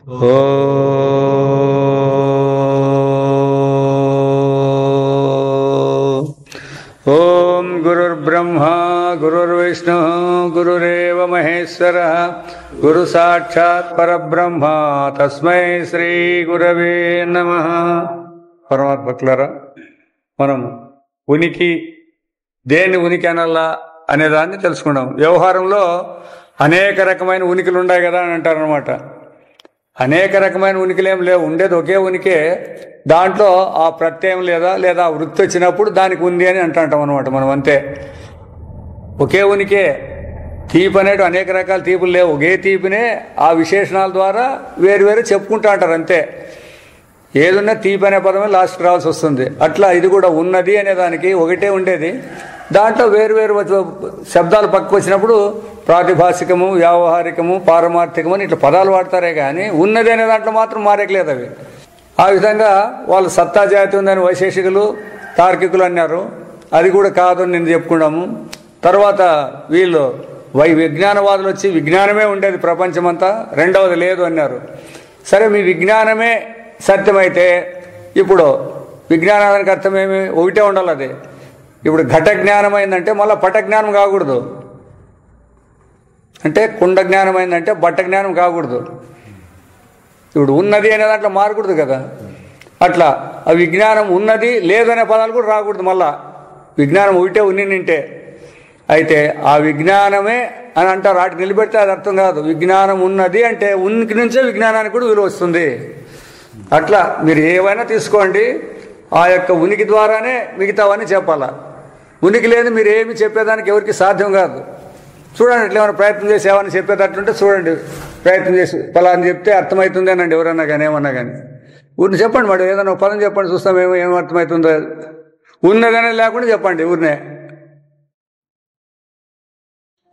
ఓం గురుర్బ్రహ్మా గురుర్విష్ణు గురురేవ మహేశ్వర గురు సాక్షాత్ పరబ్రహ్మ తస్మై శ్రీ గురవే నమః. పరమాత్మకులారా, మనం ఉనికి, దేని ఉనికి అనల్లా అనేదాన్ని తెలుసుకున్నాం. వ్యవహారంలో అనేక రకమైన ఉనికిలు ఉన్నాయి కదా అని అంటారనమాట. అనేక రకమైన ఉనికిలు ఏం లేవు, ఉండేది ఒకే ఉనికే. దాంట్లో ఆ ప్రత్యయం లేదా వృత్తి వచ్చినప్పుడు దానికి ఉంది అని అంటాం అనమాట మనం. అంతే, ఒకే ఉనికే. తీపి అనేటు అనేక రకాల తీపులు లేవు, ఒకే తీపినే ఆ విశేషణాల ద్వారా వేరు చెప్పుకుంటూ అంటారు. అంతే, ఏదున్నా తీపి అనే పదమే లాస్ట్కి రావాల్సి వస్తుంది. అట్లా ఇది కూడా ఉన్నది అనే దానికి ఒకటే ఉండేది. దాంట్లో వేరు శబ్దాలు పక్కకు వచ్చినప్పుడు ప్రాతిభాషికము, వ్యావహారికము, పారమార్థికము అని ఇట్లా పదాలు వాడతారే కానీ ఉన్నది అనే దాంట్లో మాత్రం మారేకలేదు అవి. ఆ విధంగా వాళ్ళు సత్తా జాతి ఉందని వైశేషికులు, తార్కికులు అన్నారు. అది కూడా కాదు అని నేను చెప్పుకున్నాము. తర్వాత వీళ్ళు విజ్ఞానవాదులు వచ్చి విజ్ఞానమే ఉండేది ప్రపంచమంతా, రెండవది లేదు అన్నారు. సరే, మీ విజ్ఞానమే సత్యమైతే ఇప్పుడు విజ్ఞానానికి అర్థమేమి? ఒకటే ఉండాలి. అది ఇప్పుడు ఘట జ్ఞానం అయిందంటే మళ్ళీ పట జ్ఞానం కాకూడదు. అంటే కుండ జ్ఞానం అయిందంటే బట్ట జ్ఞానం కాకూడదు. ఇప్పుడు ఉన్నది అనే దాంట్లో మారకూడదు కదా. అట్లా ఆ విజ్ఞానం ఉన్నది లేదనే పదాలు కూడా రాకూడదు. మళ్ళా విజ్ఞానం ఒకటే నింటే అయితే ఆ విజ్ఞానమే అని అంటారు. వాటికి నిలబెడితే అది అర్థం కాదు. విజ్ఞానం ఉన్నది అంటే ఉనికి నుంచే విజ్ఞానానికి కూడా విలువ వస్తుంది. అట్లా మీరు ఏవైనా తీసుకోండి, ఆ యొక్క ఉనికి ద్వారానే మిగతావన్నీ చెప్పాలా. ఉనికి లేదు మీరు ఏమి చెప్పేదానికి ఎవరికి సాధ్యం కాదు. చూడండి, ఇట్లా ఏమైనా ప్రయత్నం చేసి ఏమైనా చెప్పేటట్టుంటే చూడండి, ప్రయత్నం చేసి పలాని చెప్తే అర్థమవుతుంది అనండి. ఎవరన్నా కానీ ఏమన్నా కానీ ఊరిని చెప్పండి. వాడు ఏదైనా ఒక పదం చెప్పండి, చూస్తాం ఏమో అర్థమవుతుందో. ఉన్నదనే లేకుండా చెప్పండి. ఊరినే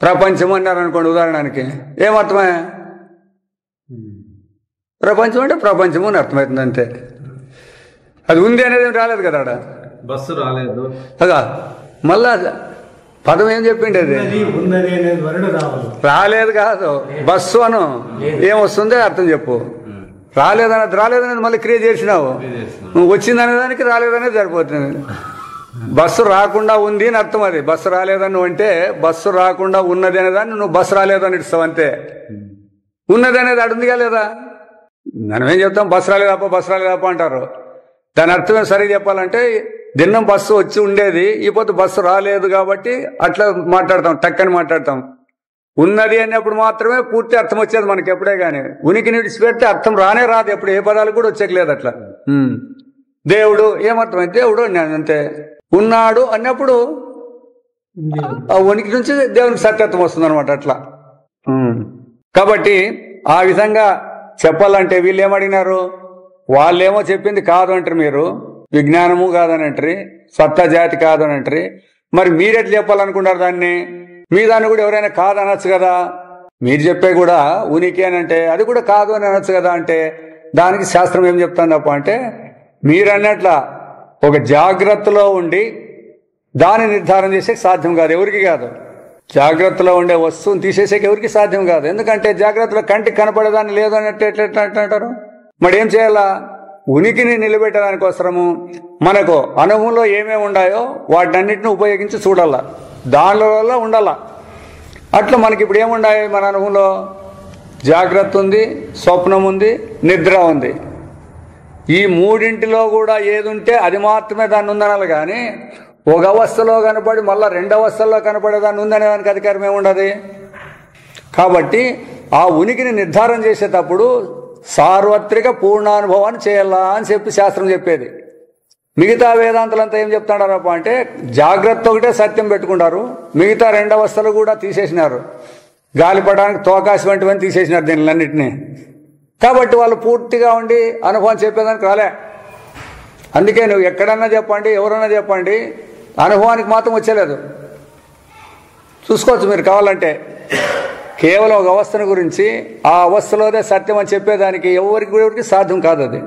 ప్రపంచం అన్నారనుకోండి ఉదాహరణకి, ఏమర్థమే? ప్రపంచం అంటే ప్రపంచము అని అర్థమవుతుంది అంతే. అది ఉంది అనేది రాలేదు కదా. ఆడ బస్సు రాలేదు అదా, మళ్ళా పదం ఏం చెప్పిండి? అది రాలేదు కాదు, బస్సు అను ఏమొస్తుందో అర్థం చెప్పు. రాలేదనేది మళ్ళీ క్రియేట్ చేసినావు. నువ్వు వచ్చిందనేదానికి రాలేదనేది సరిపోతుంది. బస్సు రాకుండా ఉంది అని అర్థం. అది బస్సు రాలేదని నువ్వు అంటే, బస్సు రాకుండా ఉన్నది అనేదాన్ని నువ్వు బస్సు రాలేదని ఇస్తావు అంతే. ఉన్నది అనేది అడుందిగా లేదా? మనం ఏం చెప్తాం? బస్సు రాలేదప్ప అంటారు. దాని అర్థమే సరిగ్గా చెప్పాలంటే, దిన్నం బస్సు వచ్చి ఉండేది, ఈ పొద్దు బస్సు రాలేదు కాబట్టి అట్లా మాట్లాడతాం, టక్కని మాట్లాడతాం. ఉన్నది అన్నప్పుడు మాత్రమే పూర్తి అర్థం వచ్చేది మనకి ఎప్పుడే కానీ. ఉనికిని విడిచిపెడితే అర్థం రానే రాదు ఎప్పుడు, ఏ పదాలు కూడా వచ్చేయలేదు. అట్లా దేవుడు ఏమర్థమైంది? దేవుడు అంతే. ఉన్నాడు అన్నప్పుడు ఆ ఉనికి నుంచి దేవునికి సత్యత్వం వస్తుంది అనమాట. అట్లా కాబట్టి ఆ విధంగా చెప్పాలంటే వీళ్ళు ఏమడిగినారు? వాళ్ళేమో చెప్పింది కాదు అంటారు, మీరు విజ్ఞానము కాదని అంటారు, సత్తా జాతి కాదని అంటారు. మరి మీరెట్లా చెప్పాలనుకుంటారు దాన్ని? మీ దాన్ని కూడా ఎవరైనా కాదు అనొచ్చు కదా. మీరు చెప్పే కూడా ఉనికి అని అంటే అది కూడా కాదు అని అనొచ్చు కదా. అంటే దానికి శాస్త్రం ఏం చెప్తాను తప్ప అంటే, మీరు అన్నట్ల ఒక జాగ్రత్తలో ఉండి దాన్ని నిర్ధారణ చేసే సాధ్యం కాదు, ఎవరికి కాదు. జాగ్రత్తలో ఉండే వస్తువుని తీసేసేకి ఎవరికి సాధ్యం కాదు. ఎందుకంటే జాగ్రత్తలో కంటికి కనపడేదాన్ని లేదు అన్నట్టు ఎట్లా అంటారు? మరి ఏం చేయాలా? ఉనికిని నిలబెట్టడానికోసరము మనకు అనుభవంలో ఏమేమి ఉన్నాయో వాటినన్నింటినీ ఉపయోగించి చూడాలా, దానిలో ఉండాలా. అట్లా మనకి ఇప్పుడు ఏముండాయి మన అనుభవంలో? జాగ్రత్త ఉంది, స్వప్నం ఉంది, నిద్ర ఉంది. ఈ మూడింటిలో కూడా ఏది ఉంటే అది మాత్రమే దాన్ని ఉందనాలి. కానీ ఒక అవస్థలో కనపడి మళ్ళీ రెండు అవస్థల్లో కనపడేదాన్ని ఉందనే దానికి అధికారం ఏముండదు. కాబట్టి ఆ ఉనికిని నిర్ధారణ చేసేటప్పుడు సార్వత్రిక పూర్ణానుభవాన్ని చేయాలా అని చెప్పి శాస్త్రం చెప్పేది. మిగతా వేదాంతులంతా ఏం చెప్తున్నారప్ప అంటే, జాగ్రత్త ఒకటే సత్యం పెట్టుకుంటారు, మిగతా రెండు అవస్థలు కూడా తీసేసినారు. గాలిపడానికి తోకాశం వంటివన్నీ తీసేసినారు దీనిలన్నింటినీ. కాబట్టి వాళ్ళు పూర్తిగా ఉండి అనుభవం చెప్పేదానికి రాలే. అందుకే నువ్వు ఎక్కడన్నా చెప్పండి, ఎవరన్నా చెప్పండి, అనుభవానికి మాత్రం వచ్చేలేదు. చూసుకోవచ్చు మీరు కావాలంటే. కేవలం ఒక అవస్థను గురించి ఆ అవస్థలోనే సత్యం అని చెప్పేదానికి ఎవరికి సాధ్యం కాదు. అది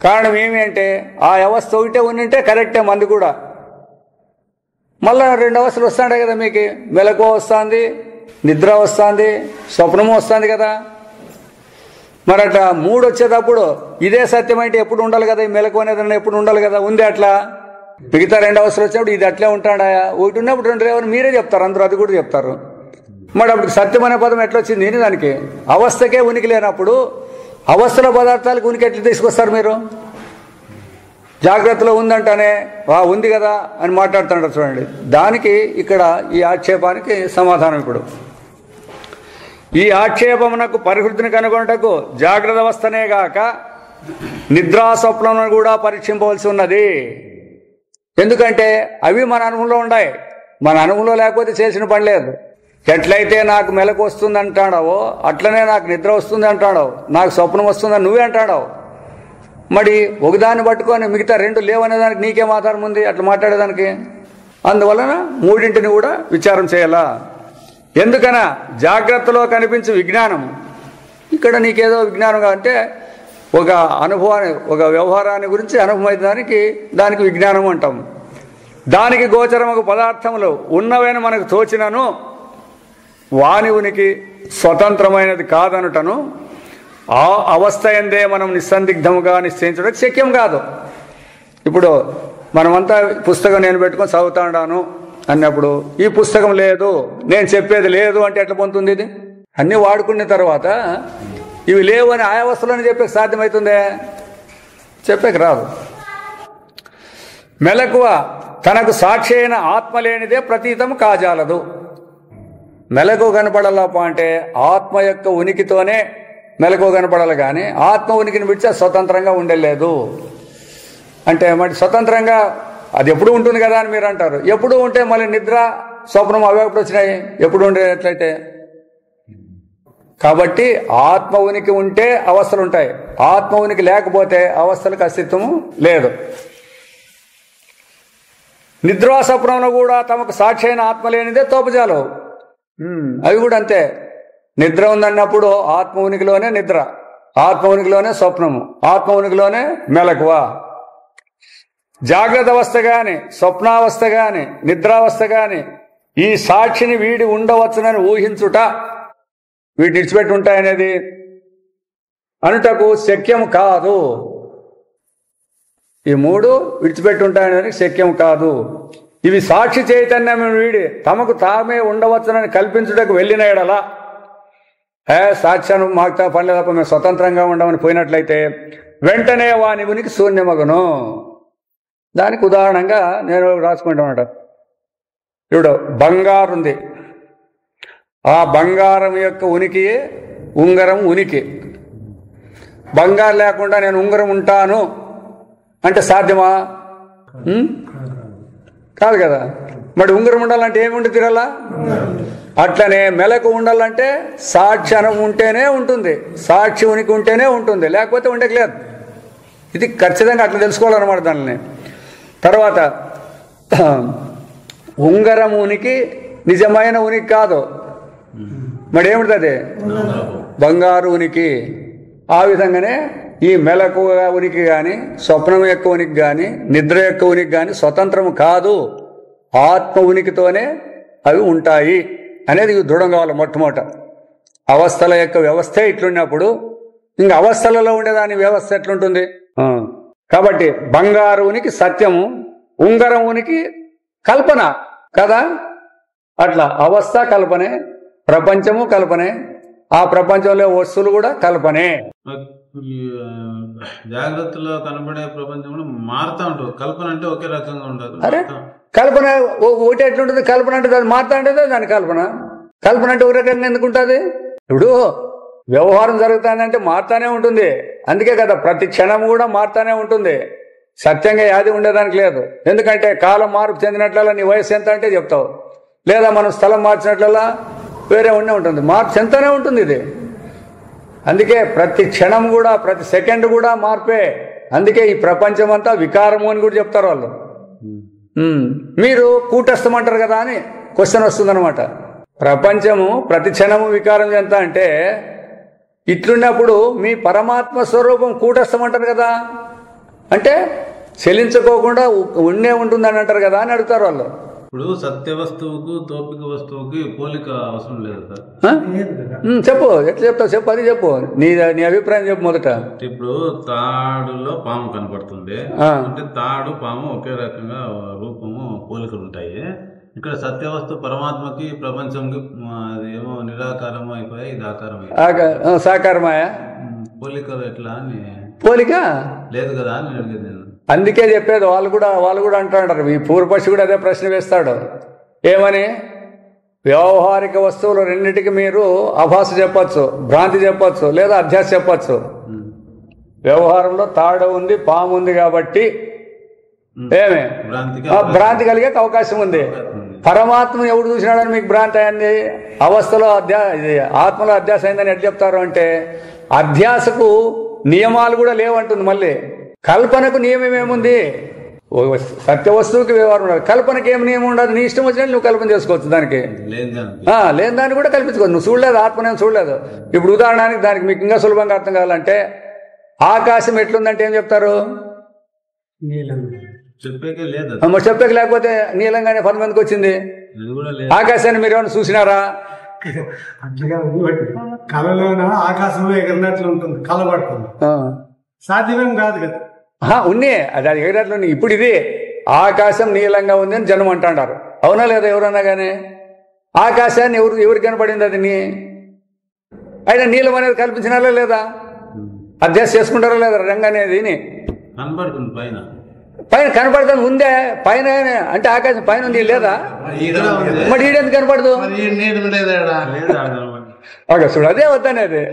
కారణం ఏమి అంటే, ఆ అవస్థ ఒకటే ఉండింటే కరెక్టే మంది కూడా. మళ్ళీ రెండు అవస్థలు వస్తాడే కదా మీకు. మెలకువ వస్తుంది, నిద్ర వస్తుంది, స్వప్నము వస్తుంది కదా. మరి అట్లా 3 వచ్చేటప్పుడు ఇదే సత్యం అంటే ఎప్పుడు ఉండాలి కదా, ఈ మెలకు అనేది ఎప్పుడు ఉండాలి కదా, ఉంది అట్లా. మిగతా 2 అవస్థలు వచ్చినప్పుడు ఇది అట్లే ఉంటాడా, ఒకటి ఉన్నప్పుడు 2 లేవని మీరే చెప్తారు, అందరూ అది కూడా చెప్తారు. మరి అప్పుడు సత్యం అనే పదం ఎట్లా వచ్చింది దానికి? అవస్థకే ఉనికి లేనప్పుడు అవస్థల పదార్థాలకు ఉనికి ఎట్లా తీసుకొస్తారు మీరు? జాగ్రత్తలో ఉందంటానే ఉంది కదా అని మాట్లాడుతున్నాడు చూడండి. దానికి ఇక్కడ ఈ ఆక్షేపానికి సమాధానం. ఇప్పుడు ఈ ఆక్షేపమునకు పరిహృతిని కనుగొనటకు జాగ్రత్త అవస్థనే గాక నిద్రా స్వప్నమును కూడా పరీక్షింపవలసి ఉన్నది. ఎందుకంటే అవి మన అనుభవంలో ఉన్నాయి, మన అనుభవంలో లేకపోతే చేసిన పని లేదు. ఎట్లయితే నాకు మెలకు వస్తుంది అంటాడావో అట్లనే నాకు నిద్ర వస్తుంది అంటాడావు, నాకు స్వప్నం వస్తుందని నువ్వే అంటాడావు. మరి ఒకదాన్ని పట్టుకొని మిగతా 2 లేవనేదానికి నీకేం ఆధారం ఉంది అట్లా మాట్లాడేదానికి? అందువలన 3ంటిని కూడా విచారం చేయాలా. ఎందుకనా జాగ్రత్తలో కనిపించే విజ్ఞానం, ఇక్కడ నీకేదో విజ్ఞానం అంటే ఒక అనుభవాన్ని, ఒక వ్యవహారాన్ని గురించి అనుభవమైన దానికి విజ్ఞానం అంటాం. దానికి గోచరము పదార్థములు ఉన్నవైన మనకు తోచినను వాని ఉనికి స్వతంత్రమైనది కాదనుటను ఆ అవస్థ ఎందే మనం నిస్సందిగ్ధముగా నిశ్చయించడం శక్యం కాదు. ఇప్పుడు మనమంతా పుస్తకం నేను పెట్టుకొని చదువుతాను అన్నప్పుడు ఈ పుస్తకం లేదు, నేను చెప్పేది లేదు అంటే ఎట్లా పొందుతుంది? ఇది అన్నీ వాడుకున్న తర్వాత ఇవి లేవు అని ఆ అవస్థలోనే చెప్పేకి సాధ్యమవుతుందే? చెప్పేకి రాదు. మెలకువ తనకు సాక్షి అయిన ఆత్మ లేనిదే ప్రతీతం కాజాలదు. మెలకు కనపడాలప్ప అంటే ఆత్మ యొక్క ఉనికితోనే మెలకు కనపడాలి, కానీ ఆత్మ ఉనికిని విడిచి స్వతంత్రంగా ఉండలేదు. అంటే మరి స్వతంత్రంగా అది ఎప్పుడు ఉంటుంది కదా అని మీరు అంటారు. ఎప్పుడు ఉంటే మళ్ళీ నిద్ర స్వప్నం అవే ఎప్పుడు వచ్చినాయి? ఎప్పుడు ఉండేట్లయితే? కాబట్టి ఆత్మ ఉనికి ఉంటే అవస్థలు ఉంటాయి, ఆత్మ ఉనికి లేకపోతే అవస్థలకు అస్తిత్వము లేదు. నిద్రా స్వప్నంలో కూడా తమకు సాక్షి అయిన ఆత్మ లేనిదే తోపజాలు. అవి కూడా అంతే. నిద్ర ఉందన్నప్పుడు ఆత్మ ఉనికిలోనే నిద్ర, ఆత్మ ఉనికిలోనే స్వప్నము, ఆత్మ ఉనికిలోనే మెలకువ. జాగ్రత్త అవస్థ గాని, స్వప్నావస్థ గాని, నిద్రావస్థ గాని ఈ సాక్షిని వీడి ఉండవచ్చునని ఊహించుట, వీటిని విడిచిపెట్టి ఉంటాయనేది అనుటకు శక్యం కాదు. ఈ 3 విడిచిపెట్టి ఉంటాయనేది శక్యం కాదు. ఇవి సాక్షి చైతన్యం వీడి తమకు తామే ఉండవచ్చునని కల్పించుటకు వెళ్ళిన ఎడలా సాక్ష్యాన్ని మాకు పనిలే తప్ప మేము స్వతంత్రంగా ఉండమని పోయినట్లయితే వెంటనే వాని ఉనికి శూన్యమగును. దానికి ఉదాహరణగా నేను రాసుకుంటామట. ఇప్పుడు బంగారు ఉంది, ఆ బంగారం యొక్క ఉనికి ఉంగరం ఉనికి. బంగారు లేకుండా నేను ఉంగరం ఉంటాను అంటే సాధ్యమా? కాదు కదా. మరి ఉంగరం ఉండాలంటే ఏమి తిరగలా? అట్లనే మెలకు ఉండాలంటే సాక్షి అనుభవం ఉంటేనే ఉంటుంది, సాక్షి ఉనికి ఉంటేనే ఉంటుంది, లేకపోతే ఉండట్లేదు. ఇది ఖచ్చితంగా అట్లా తెలుసుకోవాలన్నమాట దానిని. తర్వాత ఉంగరం ఉనికి నిజమైన ఉనికి కాదు, మరి ఏమిటి అది? బంగారు ఉనికి. ఆ విధంగానే ఈ మెలకు ఉనికి కానీ, స్వప్నం యొక్క ఉనికి కానీ, నిద్ర యొక్క ఉనికి కానీ స్వతంత్రము కాదు, ఆత్మ ఉనికితోనే అవి ఉంటాయి అనేది దృఢం కావాలి. మొట్టమొదట అవస్థల యొక్క వ్యవస్థే ఇట్లున్నప్పుడు ఇంకా అవస్థలలో ఉండేదాని వ్యవస్థ ఎట్లుంటుంది? కాబట్టి బంగారు ఉనికి సత్యము, ఉంగరం ఉనికి కల్పన కదా. అట్లా అవస్థ కల్పనే, ప్రపంచము కల్పనే, ఆ ప్రపంచంలో వస్తువులు కూడా కల్పనే. జాగ్రత్తలో కనబడే ప్రపంచంలో మారుతా ఉంటుంది. కల్పన అంటే ఒకే రకంగా ఉండదు. అరే కల్పన ఒకటి ఎట్లుంటుంది? కల్పన అంటే అది మారుతా ఉంటుంది దాని కల్పన. కల్పన అంటే ఒక రకంగా ఎందుకు ఉంటుంది? ఇప్పుడు వ్యవహారం జరుగుతానంటే మారుతానే ఉంటుంది. అందుకే కదా ప్రతి క్షణం కూడా మారుతానే ఉంటుంది. సత్యంగా యాది ఉండేదానికి లేదు. ఎందుకంటే కాలం మార్పు చెందినట్ల నీ వయసు ఎంత అంటే చెప్తావు, లేదా మనం స్థలం మార్చినట్లలా వేరే ఉండే ఉంటుంది, మార్పు చెందుతూనే ఉంటుంది ఇది. అందుకే ప్రతి క్షణం కూడా, ప్రతి సెకండ్ కూడా మార్పే. అందుకే ఈ ప్రపంచం అంతా వికారము అని కూడా చెప్తారు వాళ్ళు. మీరు కూటస్థమంటారు కదా అని క్వశ్చన్ వస్తుందన్నమాట. ప్రపంచము ప్రతి క్షణము వికారం ఎంత అంటే ఇట్లున్నప్పుడు మీ పరమాత్మ స్వరూపం కూటస్థమంటారు కదా, అంటే చెలించుకోకుండా ఉండే ఉంటుందని అంటారు కదా అని అడుగుతారు వాళ్ళు. ఇప్పుడు సత్య వస్తువుకు తోపిక వస్తువుకి పోలిక అవసరం లేదు సార్. చెప్పు, ఎట్లా చెప్తావు చెప్పు, అది చెప్పు, నీ అభిప్రాయం చెప్పు మొదట. ఇప్పుడు తాడులో పాము కనపడుతుంది అంటే తాడు పాము ఒకే రకంగా రూపము పోలికలు ఉంటాయి. ఇక్కడ సత్యవస్తు పరమాత్మకి ప్రపంచంకి ఏమో నిరాకారము అయిపోయాయి, ఇది ఆకారం సాకారమాయా, పోలికలు ఎట్లా అని పోలిక లేదు కదా అని అడిగేది నేను. అందుకే చెప్పేది, వాళ్ళు కూడా అంటారు, ఈ పూర్వపక్షి కూడా అదే ప్రశ్న వేస్తాడు. ఏమని? వ్యవహారిక వస్తువులు రెండింటికి మీరు అభాస చెప్పచ్చు, భ్రాంతి చెప్పచ్చు, లేదా అధ్యాస చెప్పచ్చు. వ్యవహారంలో తాడు ఉంది, పాము ఉంది కాబట్టి ఏమే భ్రాంతి కలిగే అవకాశం ఉంది. పరమాత్మను ఎవడు చూసినాడని మీకు భ్రాంతి అయింది, అవస్థలో ఆత్మలో అధ్యాస అయిందని ఎట్లా చెప్తారు అంటే, అధ్యాసకు నియమాలు కూడా లేవంటుంది. మళ్ళీ కల్పనకు నియమం ఏముంది? సత్య వస్తువుకి వ్యవహారం ఉండదు, కల్పనకి ఏం నియమం ఉండదు. నీ ఇష్టం వచ్చినట్టు నువ్వు కల్పన చేసుకోవచ్చు, దానికి లేని దాన్ని కూడా కల్పించుకోవచ్చు. నువ్వు చూడలేదు, ఆత్మనేం చూడలేదు. ఇప్పుడు ఉదాహరణకి దానికి మీకు ఇంకా సులభంగా అర్థం కావాలంటే, ఆకాశం ఎట్లుందంటే ఏం చెప్తారు? చెప్పేకి లేకపోతే నీలంగానే పని మందికి వచ్చింది. ఆకాశాన్ని మీరు ఏమైనా చూసినారా? కళలోన ఆకాశంలో ఎగిరినట్లు ఉంటుంది, కలబడుతుంది, సాధ్యమేం కాదు కదా. ఉన్నాయి, అది ఎగిరినట్లు. ఇప్పుడు ఇది ఆకాశం నీలంగా ఉంది అని జనం అంటాడారు, అవునా లేదా? ఎవరన్నా కానీ ఆకాశాన్ని ఎవరికి కనపడింది? అది అయినా నీలం అనేది కల్పించినారా లేదా? అధ్యాస చేసుకుంటారా లేదా? రంగు అనేది కనపడుతుంది, పైన కనపడుతుంది, ఉందే పైన అంటే ఆకాశం పైన ఉంది లేదా? మరి ఈడెందుకు కనపడదు? చూడు, అదే వద్దనేది,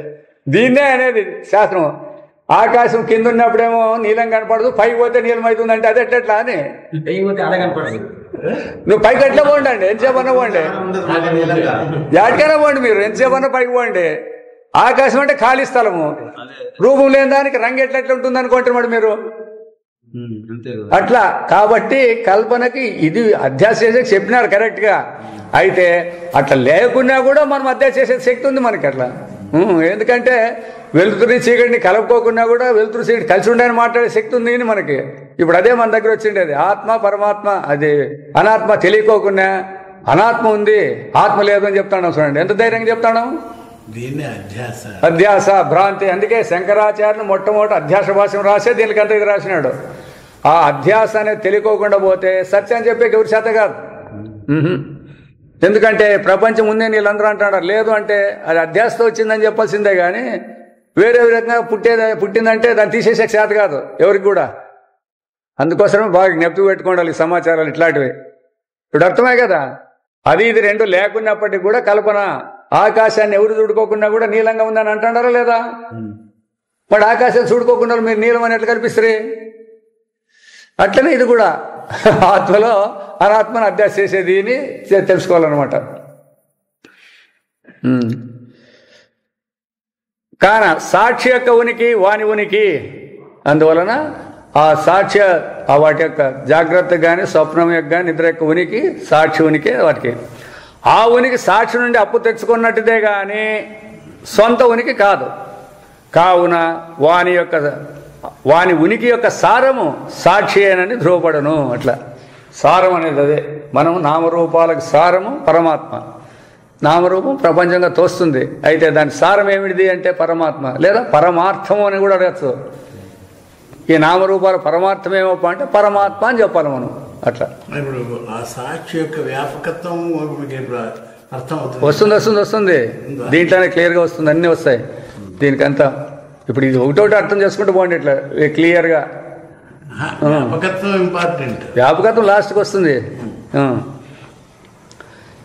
దీన్నే అనేది శాస్త్రం. ఆకాశం కింద ఉన్నప్పుడేమో నీలం కనపడదు, పైకి పోతే నీలం అవుతుంది అంటే అది ఎట్లా అని. నువ్వు పైకి ఎట్లా పోండి, ఎంతసేపు అన్నా పోండి, ఎక్కడికైనా పోండి, మీరు ఎంతసేపు అన్నా పైకి పోండి. ఆకాశం అంటే ఖాళీ స్థలము, రూపం లేని దానికి రంగు ఎట్లా ఉంటుంది అనుకుంటారు మరి మీరు. అట్లా కాబట్టి కల్పనకి ఇది అధ్యాస చేసే చెప్పినారు కరెక్ట్ గా. అయితే అట్లా లేకున్నా కూడా మనం అధ్యాస చేసే శక్తి ఉంది మనకి అట్లా. ఎందుకంటే వెలుతురిని చీకటిని కలుపుకోకున్నా కూడా వెలుతురు చీకటి కలిసి ఉండని మాట్లాడే శక్తి ఉంది మనకి. ఇప్పుడు అదే మన దగ్గర వచ్చిండేది, ఆత్మ పరమాత్మ, అది అనాత్మ తెలియకోకుండా అనాత్మ ఉంది, ఆత్మ లేదు అని చెప్తాను. చూడండి ఎంత ధైర్యంగా చెప్తాను. అధ్యాస భ్రాంతి. అందుకే శంకరాచార్యులు మొట్టమొదటి అధ్యాస భాష్యం రాసే దీనికంతా ఇది రాసినాడు. ఆ అధ్యాస అనేది తెలియకోకుండా పోతే సత్యం చెప్పే ఎవరి చేత కాదు. ఎందుకంటే ప్రపంచం ఉందే వీళ్ళందరూ అంటాడు, లేదు అంటే అది అధ్యాసతో వచ్చిందని చెప్పాల్సిందే కానీ వేరే విధంగా పుట్టిందంటే దాన్ని తీసేసే చేత కాదు ఎవరికి కూడా. అందుకోసమే బాగా జ్ఞప్తి పెట్టుకోవాలి ఈ సమాచారాలు ఇట్లాంటివి. ఇప్పుడు అర్థమే కదా. అది ఇది రెండు లేకున్నప్పటికీ కూడా కల్పన. ఆకాశాన్ని ఎవరు చూడుకోకుండా కూడా నీలంగా ఉందని అంటున్నారా లేదా? మరి ఆకాశాన్ని చూడుకోకుండా మీరు నీలం అని ఎట్లా కల్పిస్తారు? అట్లనే ఇది కూడా ఆత్మలో అనాత్మను అధ్యాస చేసేది అని తెలుసుకోవాలన్నమాట. కాన సాక్షి యొక్క ఉనికి వాని ఉనికి, అందువలన ఆ సాక్ష్య వాటి యొక్క జాగ్రత్త కానీ స్వప్నం యొక్క కానీ నిద్ర యొక్క ఉనికి సాక్షి ఉనికి వాటికి. ఆ ఉనికి సాక్షి నుండి అప్పు తెచ్చుకున్నట్టుదే కానీ సొంత ఉనికి కాదు. కావున వాని ఉనికి యొక్క సారము సాక్షి అని ధ్రువపడను. అట్లా సారం అనేది అదే. మనం నామరూపాలకు సారము పరమాత్మ. నామరూపం ప్రపంచంగా తోస్తుంది, అయితే దాని సారం ఏమిటిది అంటే పరమాత్మ లేదా పరమార్థము అని కూడా అడగచ్చు. ఈ నామరూపాల పరమార్థం ఏమప్ప అంటే పరమాత్మ అని చెప్పాలి మనం. అట్లా ఇప్పుడు ఆ సాక్షి యొక్క వ్యాపకత్వం అర్థం వస్తుంది. దీంట్లోనే క్లియర్గా వస్తుంది, అన్నీ వస్తాయి దీనికంతా. ఇప్పుడు ఇది ఒకటోటి అర్థం చేసుకుంటూ పోండి ఇట్లా క్లియర్గా. వ్యాపకత్వం లాస్ట్కి వస్తుంది.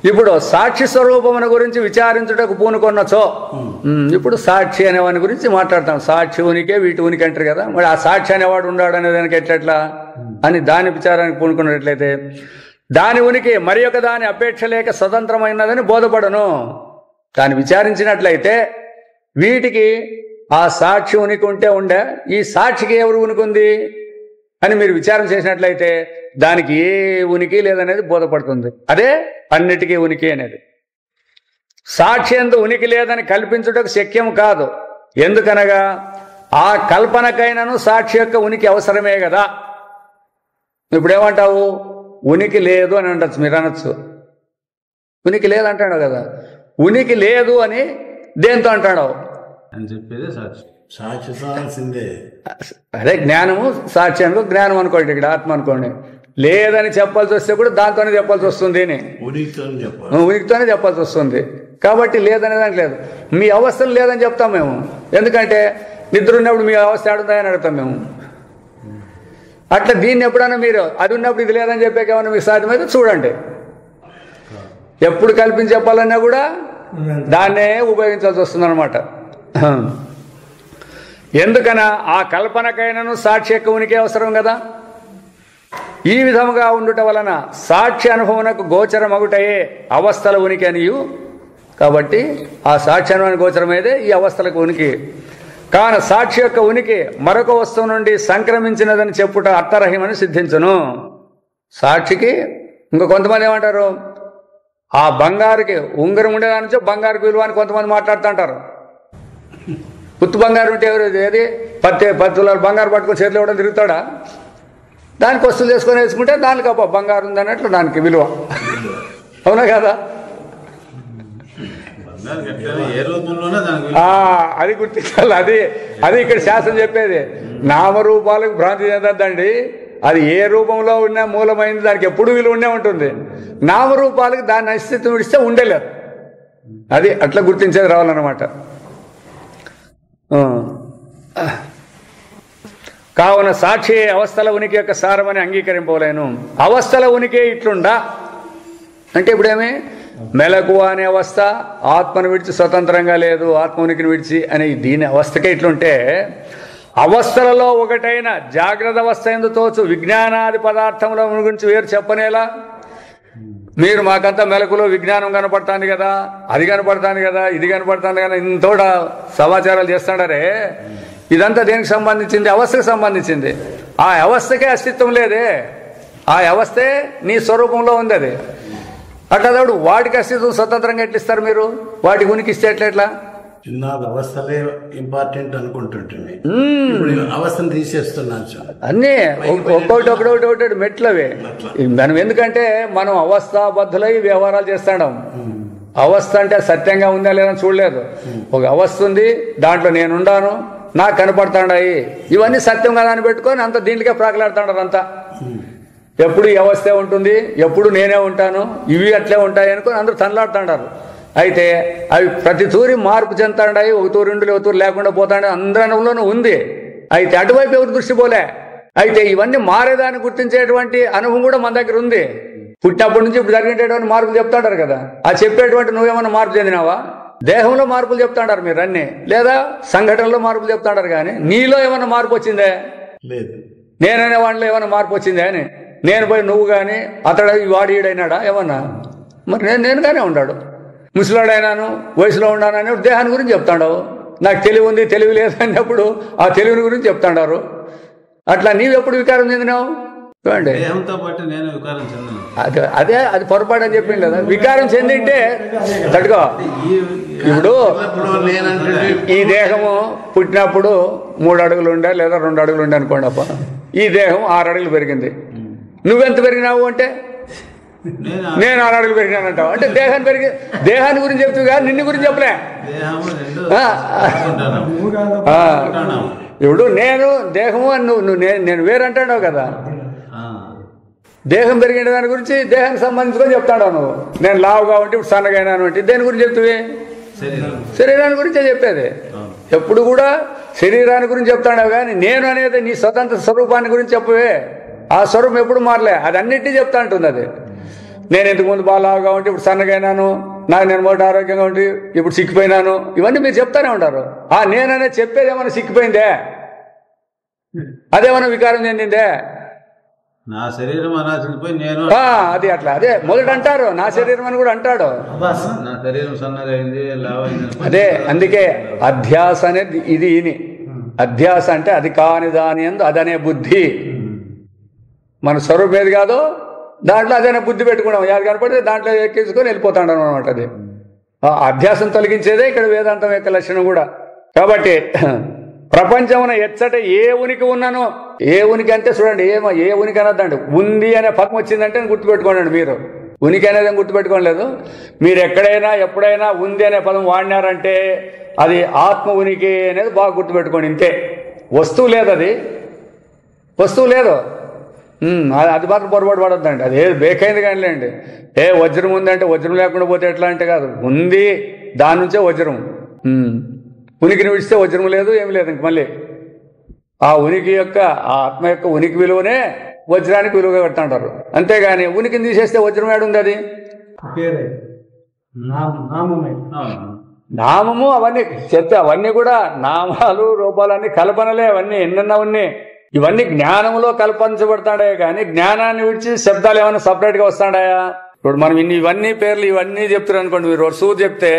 ఇప్పుడు సాక్షి స్వరూపమున గురించి విచారించుటకు పూనుకొన్నచో, ఇప్పుడు సాక్షి అనేవాని గురించి మాట్లాడతాం. సాక్షి ఉనికే వీటి ఉనికి అంటారు కదా. మరి ఆ సాక్షి అనేవాడు ఉన్నాడు అనే దానికి ఎట్లా అని దాని విచారానికి పూనుకున్నట్లయితే దాని ఉనికి మరి ఒక దాని అపేక్ష లేక స్వతంత్రమైనదని బోధపడను. దాన్ని విచారించినట్లయితే వీటికి ఆ సాక్షి ఉనికి ఉండే ఈ సాక్షికి ఎవరు ఉనికి ఉంది అని మీరు విచారం చేసినట్లయితే దానికి ఏ ఉనికి లేదనేది బోధపడుతుంది. అదే అన్నిటికీ ఉనికి అనేది. సాక్షి ఎందు ఉనికి లేదని కల్పించుటకు శక్యం కాదు. ఎందుకనగా ఆ కల్పనకైనను సాక్షి యొక్క ఉనికి అవసరమే కదా. ఇప్పుడేమంటావు? ఉనికి లేదు అని అనొచ్చు, మీరు అనొచ్చు. ఉనికి లేదు అంటాడు కదా, ఉనికి లేదు అని దేంతో అంటాడు అని చెప్పేది సాక్షి. సాక్షించాల్సిందే. అదే జ్ఞానము సాక్షి అనుకో, జ్ఞానం అనుకోండి, ఇక్కడ ఆత్మ అనుకోండి. లేదని చెప్పాల్సి వస్తే కూడా దాంతోనే చెప్పాల్సి వస్తుంది అని, ఉనికితోనే చెప్పాల్సి వస్తుంది. కాబట్టి లేదనే దానికి లేదు. మీ అవస్థలు లేదని చెప్తాం మేము, ఎందుకంటే నిద్ర ఉన్నప్పుడు మీ అవస్థ ఏడుందని అడుగుతాం మేము. అట్లా దీన్ని ఎప్పుడైనా మీరు అది ఉన్నప్పుడు ఇది లేదని చెప్పేకేమన్నా మీకు సాధ్యమైతే చూడండి. ఎప్పుడు కల్పించి చెప్పాలన్నా కూడా దాన్నే ఉపయోగించాల్సి వస్తుంది అనమాట. ఎందుకనా ఆ కల్పనకైనను సాక్షి యొక్క ఉనికి అవసరం కదా. ఈ విధముగా ఉండుట వలన సాక్షి అనుభవనకు గోచరమగుటయే అవస్థల ఉనికి అనియు. కాబట్టి ఆ సాక్షి అనుభవానికి గోచరమేదే ఈ అవస్థలకు ఉనికి. కాన సాక్షి యొక్క ఉనికి మరొక వస్తువు నుండి సంక్రమించినదని చెప్పుట అర్థరహిమని సిద్ధించును. సాక్షికి ఇంకా కొంతమంది ఏమంటారు, ఆ బంగారుకి ఉంగరం ఉండేదాని నుంచో బంగారుకి విలువ అని కొంతమంది మాట్లాడుతుంటారు. పుత్తు బంగారు ఉంటే ఎవరు ఏది 10 తులాలు బంగారు పట్టుకొని చేతిలో ఇవ్వడం తిరుగుతాడా? దానికి వస్తువులు చేసుకొని వేసుకుంటే దానికి అప్ప బంగారు ఉంది అన్నట్లు దానికి విలువ. అవునా కదా? అది గుర్తించాలి. అది ఇక్కడ శాస్త్రం చెప్పేది. నామరూపాలకు భ్రాంతి చెందద్దండి. అది ఏ రూపంలో ఉన్నా మూలమైంది, దానికి ఎప్పుడు విలువ ఉండే ఉంటుంది. నామరూపాలకు దాన్ని అస్తిత్వం ఇస్తే ఉండలేదు. అది అట్లా గుర్తించేది రావాలన్నమాట. కావున సాక్షి అవస్థల ఉనికి యొక్క సారమని అంగీకరింపలేను. అవస్థల ఉనికి ఇట్లుండా అంటే ఇప్పుడేమి మెలకువ అనే అవస్థ ఆత్మను విడిచి స్వతంత్రంగా లేదు, ఆత్మ ఉనికిని విడిచి అనే దీని అవస్థకే ఇట్లుంటే, అవస్థలలో ఒకటైన జాగ్రత్త అవస్థ ఎందు తోచు విజ్ఞానాది పదార్థముల గురించి వేరు చెప్పనేలా? మీరు మాకంతా మెలకులో విజ్ఞానం కనపడుతుంది కదా, అది కనపడుతుంది కదా, ఇది కనపడుతుంది కదా, ఇంతోడ సమాచారాలు చేస్తాడారే, ఇదంతా దేనికి సంబంధించింది? అవస్థకు సంబంధించింది. ఆ అవస్థకే అస్తిత్వం లేదే, ఆ అవస్థే నీ స్వరూపంలో ఉంది. అది అట్లాదప్పుడు వాటికి అస్తిత్వం స్వతంత్రంగా ఎట్లా ఇస్తారు మీరు? వాటికి ఉనికి ఇస్తే ఎట్లా? చిన్న అవస్థలే ఇంపార్టెంట్ అనుకుంటుంటుంది, అవస్థను తీసేస్తున్నాను అన్నీ ఒకటి మెట్లవే. మనం ఎందుకంటే మనం అవస్థాబద్ధులై వ్యవహారాలు చేస్తాం. అవస్థ అంటే సత్యంగా ఉందా లేదా చూడలేదు. ఒక అవస్థ ఉంది, దాంట్లో నేనుండాను, నాకు కనపడతాడాయి, ఇవన్నీ సత్యం కదా అని పెట్టుకొని అంత దీంట్లోకే ప్రాకులాడుతాడారు. అంతా ఎప్పుడు ఈ అవస్థే ఉంటుంది, ఎప్పుడు నేనే ఉంటాను, ఇవి అట్లే ఉంటాయి అనుకొని అందరూ తనలాడుతాడారు. అయితే అవి ప్రతి తూరి మార్పు చెందుతాడాయి, ఒక తూరి ఉండి ఒక తూరి లేకుండా పోతాడు, అందరి అనుభవంలోనూ ఉంది. అయితే అటువైపు ఎవరు దృష్టి పోలే. అయితే ఇవన్నీ మారేదాన్ని గుర్తించేటువంటి అనుభవం కూడా మన దగ్గర ఉంది. పుట్టినప్పటి నుంచి ఇప్పుడు జరిగేటటువంటి మార్పులు చెప్తాడారు కదా, ఆ చెప్పేటువంటి నువ్వేమన్నా మార్పు చెందినావా? దేహంలో మార్పులు చెప్తాడారు మీరు అన్ని, లేదా సంఘటనలో మార్పులు చెప్తాడారు, కానీ నీలో ఏమన్నా మార్పు వచ్చిందే? లేదు. నేననే వాళ్ళలో ఏమన్నా మార్పు వచ్చిందే అని? నేను పోయి నువ్వు కానీ అతడు వాడు ఈడైనాడా ఏమన్నా? మరి నేనుగానే ఉన్నాడు, ముసలాడైనాను, వయసులో ఉన్నాను అని దేహాన్ని గురించి చెప్తాడు. నాకు తెలివి ఉంది, తెలివి లేదన్నప్పుడు ఆ తెలివిని గురించి చెప్తాడారు. అట్లా నీవెప్పుడు వికారం చెందినావు? చూడండి, అదే అది పొరపాటు అని చెప్పింది కదా. వికారం చెందింటే తట్టుకో. ఇప్పుడు ఈ దేహము పుట్టినప్పుడు 3 అడుగులు ఉండే లేదా 2 అడుగులు ఉండే అనుకోండి. అప్ప ఈ దేహం 6 అడుగులు పెరిగింది. నువ్వెంత పెరిగినావు అంటే నేను 6 అడుగులు పెరిగినానంటావు. అంటే దేహాన్ని గురించి చెప్తావు కానీ నిన్ను గురించి చెప్పలే. ఇప్పుడు నేను దేహము అని నువ్వు నేను వేరంటాడావు కదా. దేహం పెరిగిన దాని గురించి దేహానికి సంబంధించుకొని చెప్తాడావు నువ్వు. నేను లావుగా ఉంటే ఇప్పుడు సన్నగైనాను అంటే దేని గురించి చెప్తావే? శరీరాన్ని గురించే చెప్పేది. ఎప్పుడు కూడా శరీరాన్ని గురించి చెప్తాడావు కానీ నేను అనేది నీ స్వతంత్ర స్వరూపాన్ని గురించి చెప్పవే. ఆ స్వరూపం ఎప్పుడు మారలే, అది అన్నిటినీ చెప్తా ఉంటుంది. అది నేను ఇంతకుముందు బాగా లావుగా ఉంటే ఇప్పుడు సన్నగైనాను, నేను మొదటి ఆరోగ్యంగా ఉండి ఇప్పుడు సిక్కిపోయినాను, ఇవన్నీ మీరు చెప్తానే ఉంటారు. ఆ నేననేది చెప్పేది ఏమైనా సిక్కిపోయిందే? అదేమన్నా వికారం చెందిందే? నా శరీరం అనాసిపోయి నేను అది అట్లా అదే మొదట అంటారు, నా శరీరం అని కూడా అంటాడు. నా శరీరం సన్నగైంది, లావైంది. అదే అందుకే అధ్యాస అనేది ఇది. అధ్యాస అంటే అది కాని దాని యందు అదనే బుద్ధి. మన స్వరూపం ఏది కాదో దాంట్లో అదైనా బుద్ధి పెట్టుకున్నాం. ఏది కనపడితే దాంట్లో ఎక్కించుకొని వెళ్ళిపోతాడు అనమాట. అది అధ్యాసం తొలగించేదే ఇక్కడ వేదాంతం యొక్క లక్షణం కూడా. కాబట్టి ప్రపంచమున ఎచ్చట ఏ ఉనికి ఉన్నానో, ఏ ఉనికి అంటే చూడండి, ఏ ఉనికి అనద్దండి, ఉంది అనే పదం వచ్చిందంటే గుర్తుపెట్టుకోండి. మీరు ఉనికి అనేది గుర్తుపెట్టుకోలేదు. మీరు ఎక్కడైనా ఎప్పుడైనా ఉంది అనే పదం వాడినారంటే అది ఆత్మ ఉనికి అనేది బాగా గుర్తుపెట్టుకోండి. ఇంతే, వస్తువు లేదు, అది వస్తువు లేదు. అది మాత్రం పొరపాటు పడొద్దండి. అది ఏది బేకైంది కానిలేండి. వజ్రం ఉందంటే వజ్రం లేకుండా పోతే ఎట్లా అంటే కాదు, ఉంది, దాని నుంచే వజ్రం. ఉనికిని విడిస్తే వజ్రం లేదు, ఏమి లేదు. ఇంక మళ్ళీ ఆ ఉనికి యొక్క, ఆ ఆత్మ యొక్క ఉనికి విలువనే వజ్రానికి విలువగా పెడతాంటారు. అంతేగాని ఉనికిని తీసేస్తే వజ్రం ఏడుంది? అది నామము. అవన్నీ చెప్తే అవన్నీ కూడా నామాలు రూపాలు అన్ని కల్పనలే. అవన్నీ ఎన్నెన్న ఉన్నాయి. ఇవన్నీ జ్ఞానంలో కల్పించబడతాడాయా కానీ జ్ఞానాన్ని విడిచి శబ్దాలు ఏమైనా సపరేట్ గా వస్తాడాయా? ఇప్పుడు మనం ఇవన్నీ పేర్లు ఇవన్నీ చెప్తున్నారు అనుకోండి, మీరు వరుసూ చెప్తే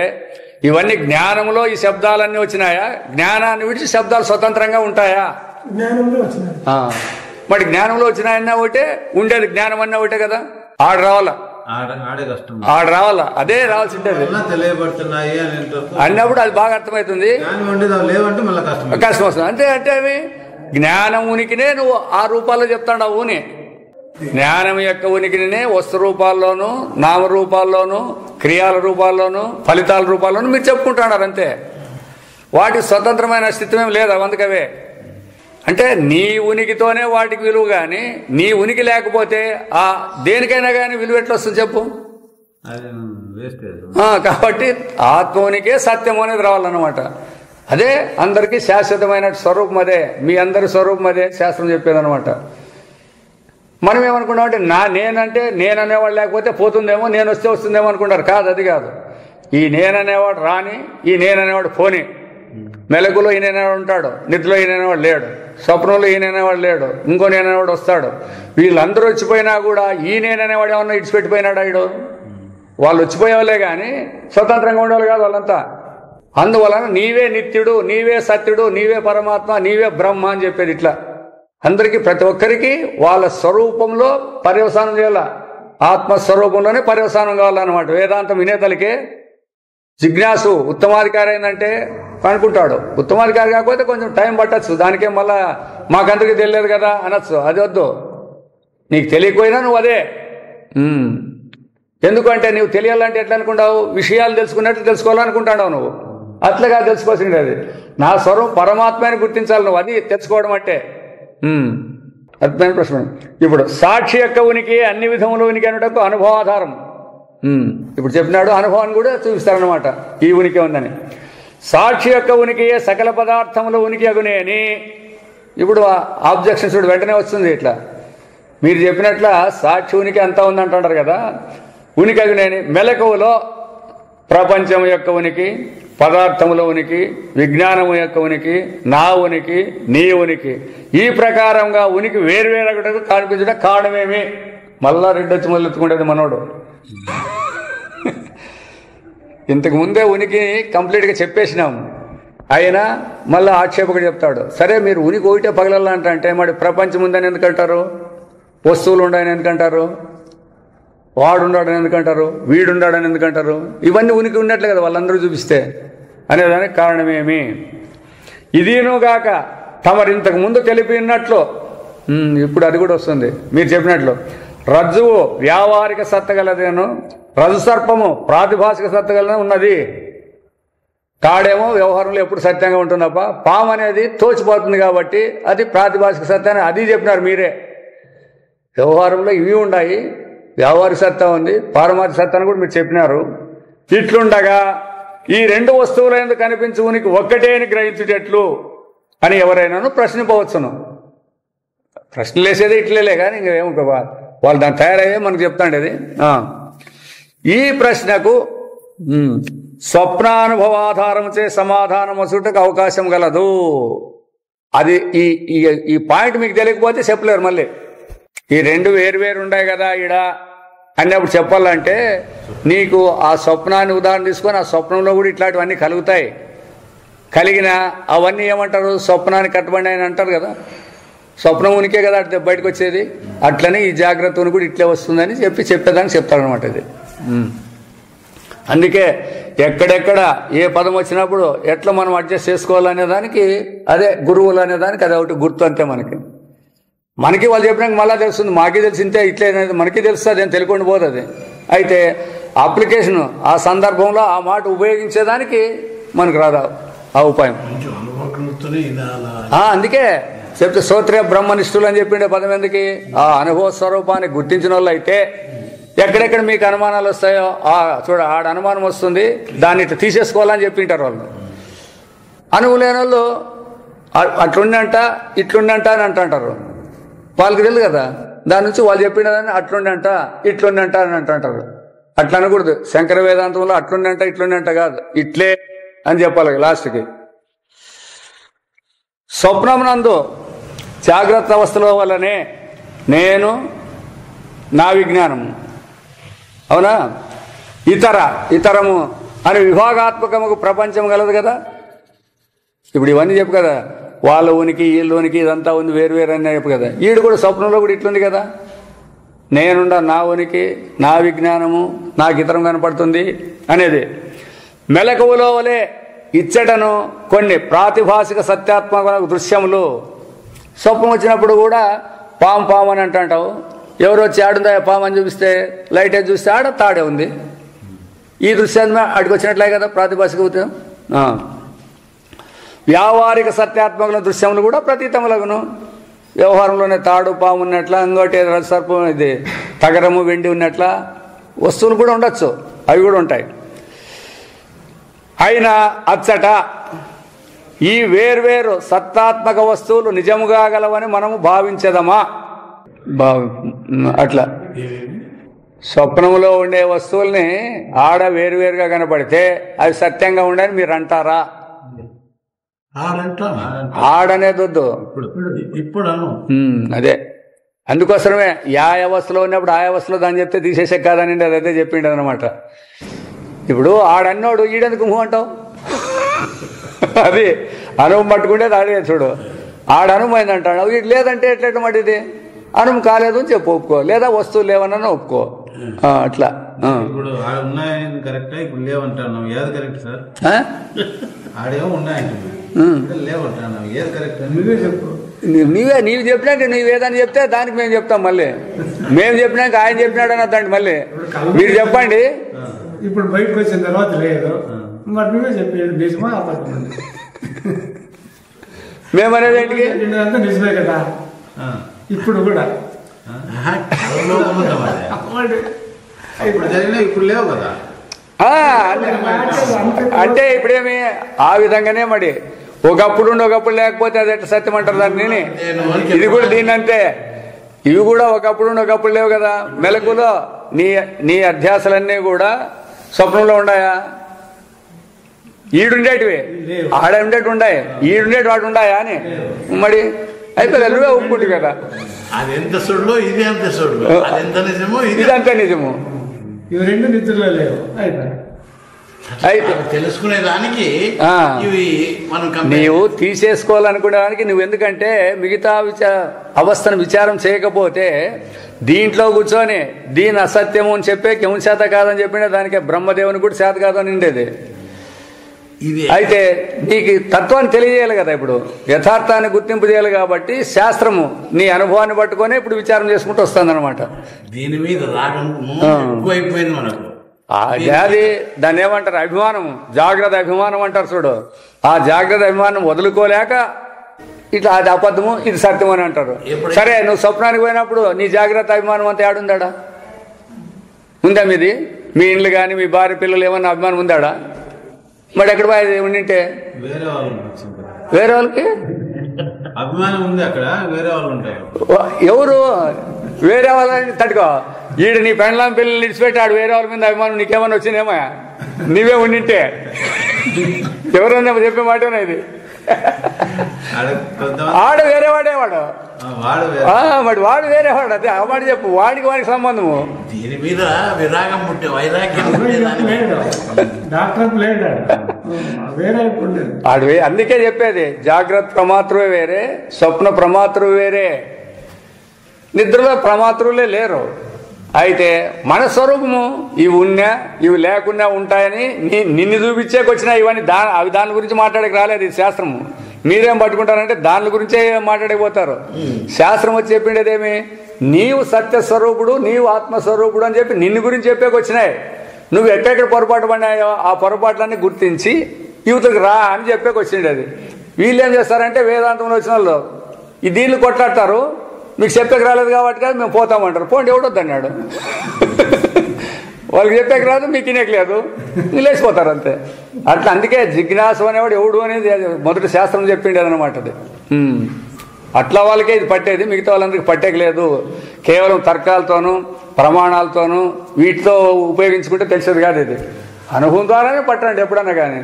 ఇవన్నీ జ్ఞానంలో ఈ శబ్దాలన్నీ వచ్చినాయా? జ్ఞానాన్ని విడిచి శబ్దాలు స్వతంత్రంగా ఉంటాయా? మరి జ్ఞానంలో వచ్చినాయన్నా ఒకటే, ఉండేది జ్ఞానం అన్నా ఒకటే కదా. ఆడ రావాలా, ఆడ రావాలా, అదే రావాల్సి ఉంటుంది. తెలియబడుతున్నాయి అన్నప్పుడు అది బాగా అర్థమవుతుంది, కష్టం వస్తుంది. అంతే. అంటే అవి జ్ఞానం ఉనికినే నువ్వు ఆ రూపాల్లో చెప్తాడావు. జ్ఞానం యొక్క ఉనికినే వస్తు రూపాల్లోనూ, నామరూపాల్లోనూ, క్రియాల రూపాల్లోనూ, ఫలితాల రూపాల్లోనూ మీరు చెప్పుకుంటున్నారు. అంతే. వాటికి స్వతంత్రమైన అస్తిత్వం లేదు. అందుకవే అంటే నీ ఉనికితోనే వాటికి విలువ, కానీ నీ ఉనికి లేకపోతే ఆ దేనికైనా కానీ విలువ ఎట్లా వస్తుంది చెప్పు? కాబట్టి ఆత్మ ఉనికే సత్యం అనేది రావాలన్నమాట. అదే అందరికీ శాశ్వతమైన స్వరూపం, అదే మీ అందరి స్వరూపం, అదే శాస్త్రం చెప్పేదనమాట. మనం ఏమనుకున్నామంటే నేనంటే నేననేవాడు లేకపోతే పోతుందేమో, నేను వస్తే వస్తుందేమో అనుకుంటారు. కాదు, అది కాదు. ఈ నేననేవాడు రాని, ఈ నేననేవాడు పోని. మెలకులో ఈయననేవాడు ఉంటాడు, నిద్రలో ఈయననేవాడు లేడు, స్వప్నంలో ఈయననేవాడు లేడు, ఇంకో నేననేవాడు వస్తాడు. వీళ్ళందరూ వచ్చిపోయినా కూడా ఈ నేననేవాడు ఏమన్నా ఇడిచిపెట్టిపోయినాడు ఆయుడు? వాళ్ళు వచ్చిపోయేవాళ్ళే కానీ స్వతంత్రంగా ఉండేవాళ్ళు కాదు వాళ్ళంతా. అందువలన నీవే నిత్యుడు, నీవే సత్యుడు, నీవే పరమాత్మ, నీవే బ్రహ్మ అని చెప్పేది. ఇట్లా అందరికీ, ప్రతి ఒక్కరికి వాళ్ళ స్వరూపంలో పర్యవసానం చేయాల, ఆత్మస్వరూపంలోనే పర్యవసానం కావాలన్నమాట. వేదాంతం వినేతలకే జిజ్ఞాసు ఉత్తమాధికారి అయిందంటే అనుకుంటాడు. ఉత్తమాధికారి కాకపోతే కొంచెం టైం పట్టచ్చు, దానికే మళ్ళా మాకందరికీ తెలియదు కదా అనొచ్చు. అది వద్దు. నీకు తెలియకపోయినా నువ్వు అదే. ఎందుకంటే నువ్వు తెలియాలంటే ఎట్లా అనుకుంటావు? విషయాలు తెలుసుకున్నట్లు తెలుసుకోవాలనుకుంటావు నువ్వు. అట్లాగా తెలుసుకోవాల్సింది అది. నా స్వరం పరమాత్మని గుర్తించాలి నువ్వు, అది తెచ్చుకోవడం అంటే. అర్థమైన ప్రశ్న. ఇప్పుడు సాక్షి యొక్క ఉనికి అన్ని విధముల ఉనికి అనేటప్పుడు అనుభవాధారం. ఇప్పుడు చెప్పినాడు, అనుభవాన్ని కూడా చూపిస్తారనమాట ఈ ఉనికి ఉందని. సాక్షి యొక్క ఉనికి సకల పదార్థముల ఉనికి అగునే అని ఇప్పుడు ఆబ్జెక్షన్స్ వెంటనే వస్తుంది. ఇట్లా మీరు చెప్పినట్ల సాక్షి ఉనికి అంతా ఉందంటారు కదా. ఉనికి అగునేని మెలకువలో ప్రపంచం యొక్క ఉనికి, పదార్థముల ఉనికి, విజ్ఞానము యొక్క ఉనికి, నా ఉనికి, నీ ఉనికి, ఈ ప్రకారంగా ఉనికి వేరువేరొకటి కనిపించడం కారణమేమి? మళ్ళా రెడ్డొచ్చి మొదలెత్తుకుంటేది మనోడు. ఇంతకు ముందే ఉనికి కంప్లీట్గా చెప్పేసినాము. అయినా మళ్ళీ ఆక్షేపకుడు చెప్తాడు, సరే మీరు ఉనికి ఒకటే పగలంటే మరి ప్రపంచం ఉందని ఎందుకంటారు? వస్తువులు ఉండని ఎందుకంటారు? వాడున్నాడని ఎందుకంటారు? వీడున్నాడని ఎందుకంటారు? ఇవన్నీ ఉనికి ఉన్నట్లే కదా వాళ్ళందరూ చూపిస్తే అనేదానికి కారణమేమి? ఇదినుగాక తమరింతకు ముందు తెలిపినట్లు ఇప్పుడు అది కూడా వస్తుంది. మీరు చెప్పినట్లు రజ్జువు వ్యావహారిక సత్తగలదేను, రజు సర్పము ప్రాతిభాషిక సత్తగలనే ఉన్నది. కాడేమో వ్యవహారంలో ఎప్పుడు సత్యంగా ఉంటుందప్ప, పాము అనేది తోచిపోతుంది కాబట్టి అది ప్రాతిభాషిక సత్యాన్ని అది చెప్పినారు మీరే. వ్యవహారంలో ఇవి ఉన్నాయి, వ్యావహారిక సత్తా ఉంది, పారమార్థిక సత్తాన్ని కూడా మీరు చెప్పినారు. ఇట్లుండగా ఈ రెండు వస్తువుల ఎందుకు కనిపించు ఉనికి ఒక్కటే అని గ్రహించుటెట్లు అని ఎవరైనాను ప్రశ్నింపవచ్చును. ప్రశ్నలు వేసేది ఇట్లేలే కానీ ఇంకేమో వాళ్ళు దాన్ని తయారయ్యే మనకు చెప్తాండేది. ఈ ప్రశ్నకు స్వప్నానుభవాధారం చే సమాధానం వచ్చుటకు అవకాశం గలదు. అది ఈ పాయింట్ మీకు తెలియకపోతే చెప్పలేరు. మళ్ళీ ఈ రెండు వేరు ఉన్నాయి కదా ఈడ అన్నప్పుడు చెప్పాలంటే నీకు ఆ స్వప్నాన్ని ఉదాహరణ తీసుకొని ఆ స్వప్నంలో కూడా ఇట్లాంటివన్నీ కలుగుతాయి. కలిగిన అవన్నీ ఏమంటారు? స్వప్నాన్ని కట్టుబడి అని అంటారు కదా. స్వప్నం ఉనికే కదా అట్లా బయటకు వచ్చేది. అట్లనే ఈ జాగ్రత్త కూడా ఇట్లే వస్తుందని చెప్పేదానికి చెప్తారనమాట ఇది. అందుకే ఎక్కడెక్కడ ఏ పదం వచ్చినప్పుడు ఎట్లా మనం అడ్జస్ట్ చేసుకోవాలనే దానికి అదే గురువులు అనే దానికి అది ఒకటి గుర్తు అంతే. మనకి వాళ్ళు చెప్పినాక మళ్ళీ తెలుస్తుంది, మాకే తెలిసిందే ఇట్లే మనకి తెలుస్తుంది అని తెలుసుకొని పోతుంది. అయితే అప్లికేషన్ ఆ సందర్భంలో ఆ మాట ఉపయోగించేదానికి మనకు రాదా ఆ ఉపాయం. అందుకే చెప్తే శ్రోత్రియ బ్రహ్మనిష్ఠులు అని చెప్పిండే పదం ఎందుకు? ఆ అనుభవ స్వరూపాన్ని గుర్తించిన వాళ్ళు అయితే ఎక్కడెక్కడ మీకు అనుమానాలు వస్తాయో చూడ ఆడ అనుమానం వస్తుంది, దాన్ని ఇట్లా తీసేసుకోవాలని చెప్పింటారు వాళ్ళు. అనుభవం లేని వాళ్ళు అట్లుండంట ఇట్లుండంట అని అంటుంటారు. వాళ్ళకి తెలియదు కదా, దాని నుంచి వాళ్ళు చెప్పిన దాన్ని అట్లుండంట ఇట్లుండంట అని అంటుంటారు. అట్లా అనకూడదు. శంకర వేదాంతంలో అట్లుండంట ఇట్లుండంట కాదు, ఇట్లే అని చెప్పాలి లాస్ట్కి. స్వప్నమునందు జాగ్రత్త అవస్థల వల్లనే నేను నా విజ్ఞానము, అవునా, ఇతరము అని విభాగాత్మకముకు ప్రపంచం కలదు కదా. ఇప్పుడు ఇవన్నీ చెప్పు కదా, వాళ్ళ ఉనికి వీళ్ళ ఉనికి ఇదంతా ఉంది వేరు అని చెప్పు కదా. ఈడు కూడా స్వప్నంలో కూడా ఇట్లుంది కదా, నేనుండ నా ఉనికి నా విజ్ఞానము నాకు ఇతరం కనపడుతుంది అనేది. మెలకువలో వలె ఇచ్చటను కొన్ని ప్రాతిభాసిక సత్యాత్మక దృశ్యములు. స్వప్నం వచ్చినప్పుడు కూడా పాము అని అంటావు, ఎవరు వచ్చి ఆడుందా పాము అని చూపిస్తే లైట్ వేసి చూస్తే ఆడ తాడే ఉంది. ఈ దృశ్యాన్ని ఆడికి వచ్చినట్లే కదా ప్రాతిభాసిక. వ్యావహారిక సత్యాత్మక దృశ్యములు కూడా ప్రతీతములగును. వ్యవహారంలోనే తాడు పాము ఉన్నట్ల, ఇంకోటి సర్పం ఇది తగరము వెండి ఉన్నట్ల వస్తువులు కూడా ఉండొచ్చు, అవి కూడా ఉంటాయి. అయినా అచ్చట ఈ వేర్వేరు సత్తాత్మక వస్తువులు నిజముగా గలవని మనము భావించదమా? అట్లా స్వప్నములో ఉండే వస్తువుల్ని ఆడ వేరువేరుగా కనపడితే అవి సత్యంగా ఉండని మీరు అంటారా? ఆడనేది వద్దు ఇప్పుడు. అదే అందుకోసమే యా అవస్థలో ఉన్నప్పుడు ఆ అవస్థలో దాన్ని చెప్తే తీసేసే కాదని అదే చెప్పిండు అనమాట. ఇప్పుడు ఆడన్నోడు ఈడెందుకు మూవ్ అంటావు? అది అనుభవం పట్టుకుంటే ఆడే చూడు, ఆడ అనుభవం అయింది అంటాడు, వీడు లేదంటే ఎట్లెట్ల మాట ఇది అనుభవం కాలేదు అని చెప్పు ఒప్పుకో, లేదా వస్తువులు లేవన్నా ఒప్పుకో. అట్లా ఇప్పుడు ఉన్నాయని కరెక్టా, ఇప్పుడు లేవంటాను ఏది కరెక్ట్ సార్? ఆడేమో ఉన్నాయంటున్నా లేవంటాను ఏది కరెక్ట్? నువ్వే చెప్పు. నీవు చెప్పినాక నువ్వేదని చెప్తే దానికి మేము చెప్తాం, మళ్ళీ మేము చెప్పినాక ఆయన చెప్పినాడు అన్నదండి. మళ్ళీ మీరు చెప్పండి. ఇప్పుడు బయటకు వచ్చిన తర్వాత లేదు, మరి నువ్వే చెప్పేది నిజమా అబద్ధం? మేమనేది ఏంటికి అంతా నిజమే కదా. ఇప్పుడు కూడా ఇప్పుడు జరిగినా ఇప్పుడు లేవు కదా. అంటే ఇప్పుడేమి ఆ విధంగానే మరి ఒకప్పుడు ఒకప్పుడు లేకపోతే అది ఎట్లా సత్యం అంటారు దాన్ని. ఇది కూడా దీన్ని అంతే, ఇవి కూడా ఒకప్పుడు ఒకప్పుడు లేవు కదా. మెలకులో నీ అధ్యాసలన్నీ కూడా స్వప్నంలో ఉన్నాయా? ఈడుండేటివి ఆడ ఉండేటి ఉన్నాయి, ఈడుండేటి వాడు ఉన్నాయా అని మరి అయిపోయి నువ్వే ఒప్పుకుంటు కదా. ఇదంతా నిజము. ఇవి రెండు నిద్రలో లేవు. అయితే తెలుసుకునేదానికి నీవు తీసేసుకోవాలనుకునే దానికి నువ్వు ఎందుకంటే మిగతా అవస్థను విచారం చేయకపోతే దీంట్లో కూర్చొని దీని అసత్యము అని చెప్పే కెము చేత కాదని చెప్పిన దానికి బ్రహ్మదేవుని కూడా చేత కాదని ఉండేది. అయితే నీకు తత్వాన్ని తెలియజేయాలి కదా, ఇప్పుడు యథార్థాన్ని గుర్తింపు చేయాలి. కాబట్టి శాస్త్రము నీ అనుభవాన్ని పట్టుకొని ఇప్పుడు విచారం చేసుకుంటూ వస్తుంది అనమాట. దీని మీద రాగం ఎక్కువైపోయింది మనకు. అది దాన్ని ఏమంటారు? అభిమానం, జాగ్రత్త అభిమానం అంటారు చూడు. ఆ జాగ్రత్త అభిమానం వదులుకోలేక ఇట్లా అది అబద్ధము ఇది సత్యం అని అంటారు. సరే, నువ్వు స్వప్నానికి పోయినప్పుడు నీ జాగ్రత్త అభిమానం అంతా ఏడుందాడా? ఉందా మీది? మీ ఇండ్లు కానీ మీ భార్య పిల్లలు ఏమన్నా అభిమానం ఉందాడా? మరి ఎక్కడ పోయేది ఉండింటే? వేరే వాళ్ళకి అభిమానం ఉంది, అక్కడ వేరే వాళ్ళు ఉంటారు. ఎవరు వేరే వాళ్ళని తట్టుకో. ఈడు నీ పెండ్లాం పిల్లలు విడిచిపెట్టాడు, వేరే వాళ్ళ మీద అభిమానం నీకేమన్నా వచ్చిందేమో? నీవే ఉండింటే ఎవరన్నా చెప్పే మాటేనా ఇది? ఆడు వేరేవాడే వాడు, మరి వాడు వేరేవాడు. అదే ఆ మాట చెప్పు. వాడికి సంబంధము దీని మీద విరాగం పుట్టే వైరాగ్యం ఆడు. అందుకే చెప్పేది జాగ్రత్త ప్రమాతృవే వేరే, స్వప్న ప్రమాతృ వేరే. నిద్రలో ప్రమాతృలే లేరు. అయితే మన స్వరూపము ఇవి ఉన్నా ఇవి లేకున్నా ఉంటాయని నిన్ను చూపించేకొచ్చినా ఇవన్నీ అవి దాని గురించి మాట్లాడక రాలేదు. ఇది శాస్త్రము. మీరేం పట్టుకుంటారంటే దాని గురించే మాట్లాడకపోతారు. శాస్త్రం వచ్చి చెప్పిండేదేమి, నీవు సత్యస్వరూపుడు, నీవు ఆత్మస్వరూపుడు అని చెప్పి నిన్ను గురించి చెప్పేకొచ్చినాయి. నువ్వు ఎక్కడెక్కడ పొరపాటు పడినాయో ఆ పొరపాట్లన్నీ గుర్తించి యువతకు రా అని చెప్పేకొచ్చింది. అది వీళ్ళు ఏం చేస్తారంటే వేదాంతంలో వచ్చిన వాళ్ళు ఈ దీన్ని కొట్లాడతారు. మీకు చెప్పేకి రాలేదు కాబట్టి కాదు మేము పోతామంటారు. పోండి ఎవడొద్దన్నాడు. వాళ్ళకి చెప్పేకి రాదు, మీకు తినేకలేదు, లేచిపోతారు అంతే. అట్లా అందుకే జిజ్ఞాసు అనేవాడు ఎవడు అనేది మొదటి శాస్త్రం చెప్పిండే అనమాట. అది అట్లా వాళ్ళకే ఇది పట్టేది, మిగతా వాళ్ళందరికీ పట్టేకి లేదు. కేవలం తర్కాలతోనూ ప్రమాణాలతోనూ వీటితో ఉపయోగించుకుంటే తెలిసేది కాదు. ఇది అనుభవం ద్వారానే పట్టండి ఎప్పుడన్నా కానీ.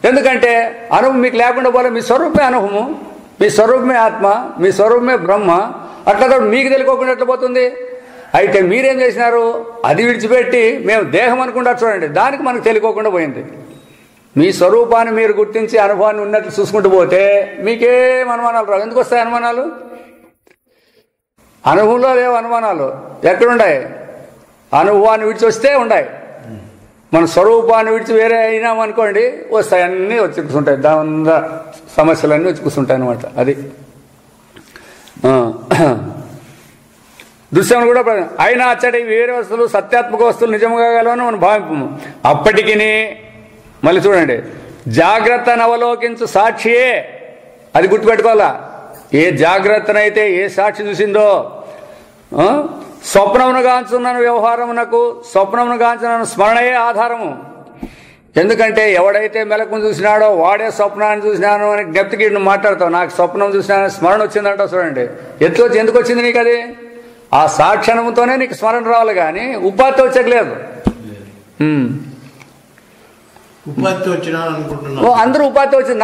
ఎందుకంటే అనుభవం మీకు లేకుండా పోలే. మీ స్వరూపమే అనుభవము, మీ స్వరూపమే ఆత్మ, మీ స్వరూపమే బ్రహ్మ. అట్లా మీకు తెలియకోకుండా ఎట్లా పోతుంది? అయితే మీరేం చేసినారు, అది విడిచిపెట్టి మేము దేహం అనుకుంటారు చూడండి, దానికి మనకు తెలియకోకుండా పోయింది. మీ స్వరూపాన్ని మీరు గుర్తించి అనుభవాన్ని ఉన్నట్లు చూసుకుంటూ పోతే మీకేం అనుమానాలు రావు. ఎందుకు వస్తాయి అనుమానాలు? అనుభవంలో లేవు అనుమానాలు. ఎక్కడున్నాయి? అనుభవాన్ని విడిచి వస్తే ఉన్నాయి. మన స్వరూపాన్ని విడిచి వేరే అయినామనుకోండి వస్తాయి, అన్నీ వచ్చి కూర్చుంటాయి. దాని సమస్యలన్నీ వచ్చి కూర్చుంటాయి అనమాట. అది దృశ్యం కూడా అయినా అచ్చటి వేరే వస్తువులు సత్యాత్మక వస్తువులు నిజముగా గలవని మనం భావింపము. అప్పటికి మళ్ళీ చూడండి, జాగ్రత్తను అవలోకించు సాక్షియే. అది గుర్తుపెట్టుకోవాలా. ఏ జాగ్రత్తనైతే ఏ సాక్షి చూసిందో, స్వప్నమును గాంచున్నాను వ్యవహారమునకు స్వప్నమును గాంచున్నాను స్మరణయే ఆధారము. ఎందుకంటే ఎవడైతే మెలకును చూసినాడో వాడే స్వప్నాన్ని చూసినాను అని జ్ఞప్తికి మాట్లాడతావు. నాకు స్వప్నం చూసినా స్మరణ వచ్చిందంటావు. చూడండి ఎందుకు వచ్చింది నీకు? అది ఆ సాక్షణముతోనే నీకు స్మరణ రావాలి, కానీ ఉపాధి వచ్చలేదు. అందరూ ఉపాధి వచ్చింది,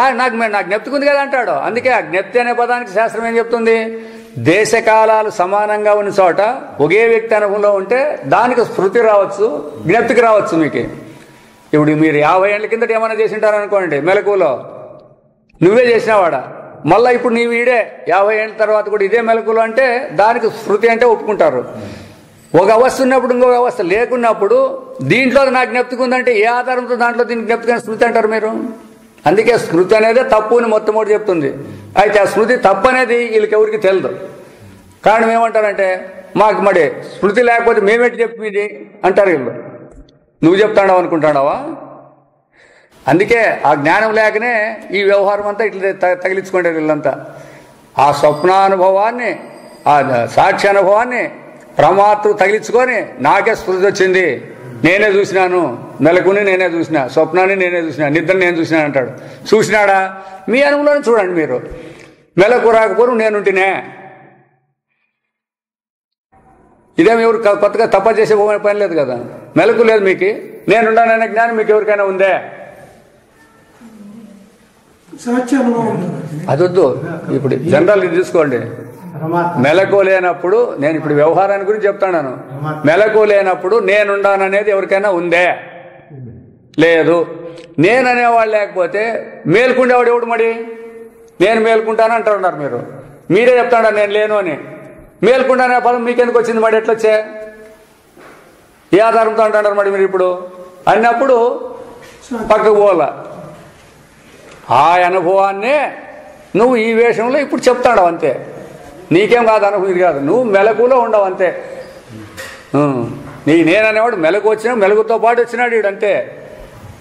నాకు జ్ఞప్తికి ఉంది కదా అంటాడు. అందుకే ఆ జ్ఞప్తి అనే పదానికి శాస్త్రం ఏం చెప్తుంది? దేశకాలాలు సమానంగా ఉన్న చోట ఒకే వ్యక్తి అనుభవంలో ఉంటే దానికి స్మృతి రావచ్చు, జ్ఞప్తికి రావచ్చు. మీకు ఇప్పుడు మీరు 50 ఏళ్ల కిందట ఏమైనా చేసి ఉంటారనుకోండి, మెలకువలో నువ్వే చేసినావాడా, మళ్ళీ ఇప్పుడు నీవు ఈడే 50 ఏళ్ళ తర్వాత కూడా ఇదే మెలకువలో అంటే దానికి స్మృతి అంటే ఒప్పుకుంటారు. ఒక అవస్థ ఉన్నప్పుడు ఇంకొక అవస్థ లేకున్నప్పుడు దీంట్లో నాకు జ్ఞప్తికి ఉందంటే ఏ ఆధారంతో దాంట్లో దీనికి జ్ఞప్తికి స్మృతి అంటారు మీరు? అందుకే స్మృతి అనేది తప్పు అని మొట్టమొదటి చెప్తుంది. అయితే ఆ స్మృతి తప్పు అనేది వీళ్ళకి ఎవరికి తెలియదు. కారణం ఏమంటారంటే మాకు మరి స్మృతి లేకపోతే మేమేంటి చెప్పింది అంటారు వీళ్ళు. నువ్వు చెప్తాడావు అనుకుంటాడావా? అందుకే ఆ జ్ఞానం లేకనే ఈ వ్యవహారం అంతా ఇట్లా తగిలించుకుంటే వీళ్ళంతా. ఆ స్వప్నానుభవాన్ని, ఆ సాక్షి అనుభవాన్ని ప్రమాతృ తగిలించుకొని నాకే స్మృతి వచ్చింది, నేనే చూసినాను, మెలకుని నేనే చూసినా, స్వప్నాన్ని నేనే చూసినా, నిద్రని నేను చూసినా అంటాడు. చూసినాడా? మీ అనుభవంలోనే చూడండి. మీరు మెలకు రాకపోరు నేనుంటేనే. ఇదేమి ఎవరు కొత్తగా తప్ప చేసే పని లేదు కదా. మెలకు లేదు మీకు, నేనుండాననే జ్ఞానం మీకు ఎవరికైనా ఉందే? అదొద్దు. ఇప్పుడు జనరల్ ఇది తీసుకోండి. మెలకు లేనప్పుడు, నేను ఇప్పుడు వ్యవహారాన్ని గురించి చెప్తాను, మెలకు లేనప్పుడు నేనుండాననేది ఎవరికైనా ఉందే? లేదు. నేననేవాడు లేకపోతే మేల్కుండేవాడు ఎవడు? మరి నేను మేల్కుంటాను అంటున్నారు మీరు. మీరే చెప్తాడా నేను లేను అని. మేల్కుంటానే పదం మీకెందుకు వచ్చింది? మరి ఎట్లొచ్చే? ఏ ఆధారంతో అంటున్నారు మరి మీరు ఇప్పుడు అన్నప్పుడు పక్కకు పోవాల. ఆ అనుభవాన్నే నువ్వు ఈ వేషంలో ఇప్పుడు చెప్తాడు అంతే. నీకేం కాదు అనుభవం, ఇది కాదు. నువ్వు మెలకులో ఉండవు అంతే. నేననేవాడు మెలకు వచ్చినా మెలకుతో పాటు వచ్చినాడు వీడు అంతే.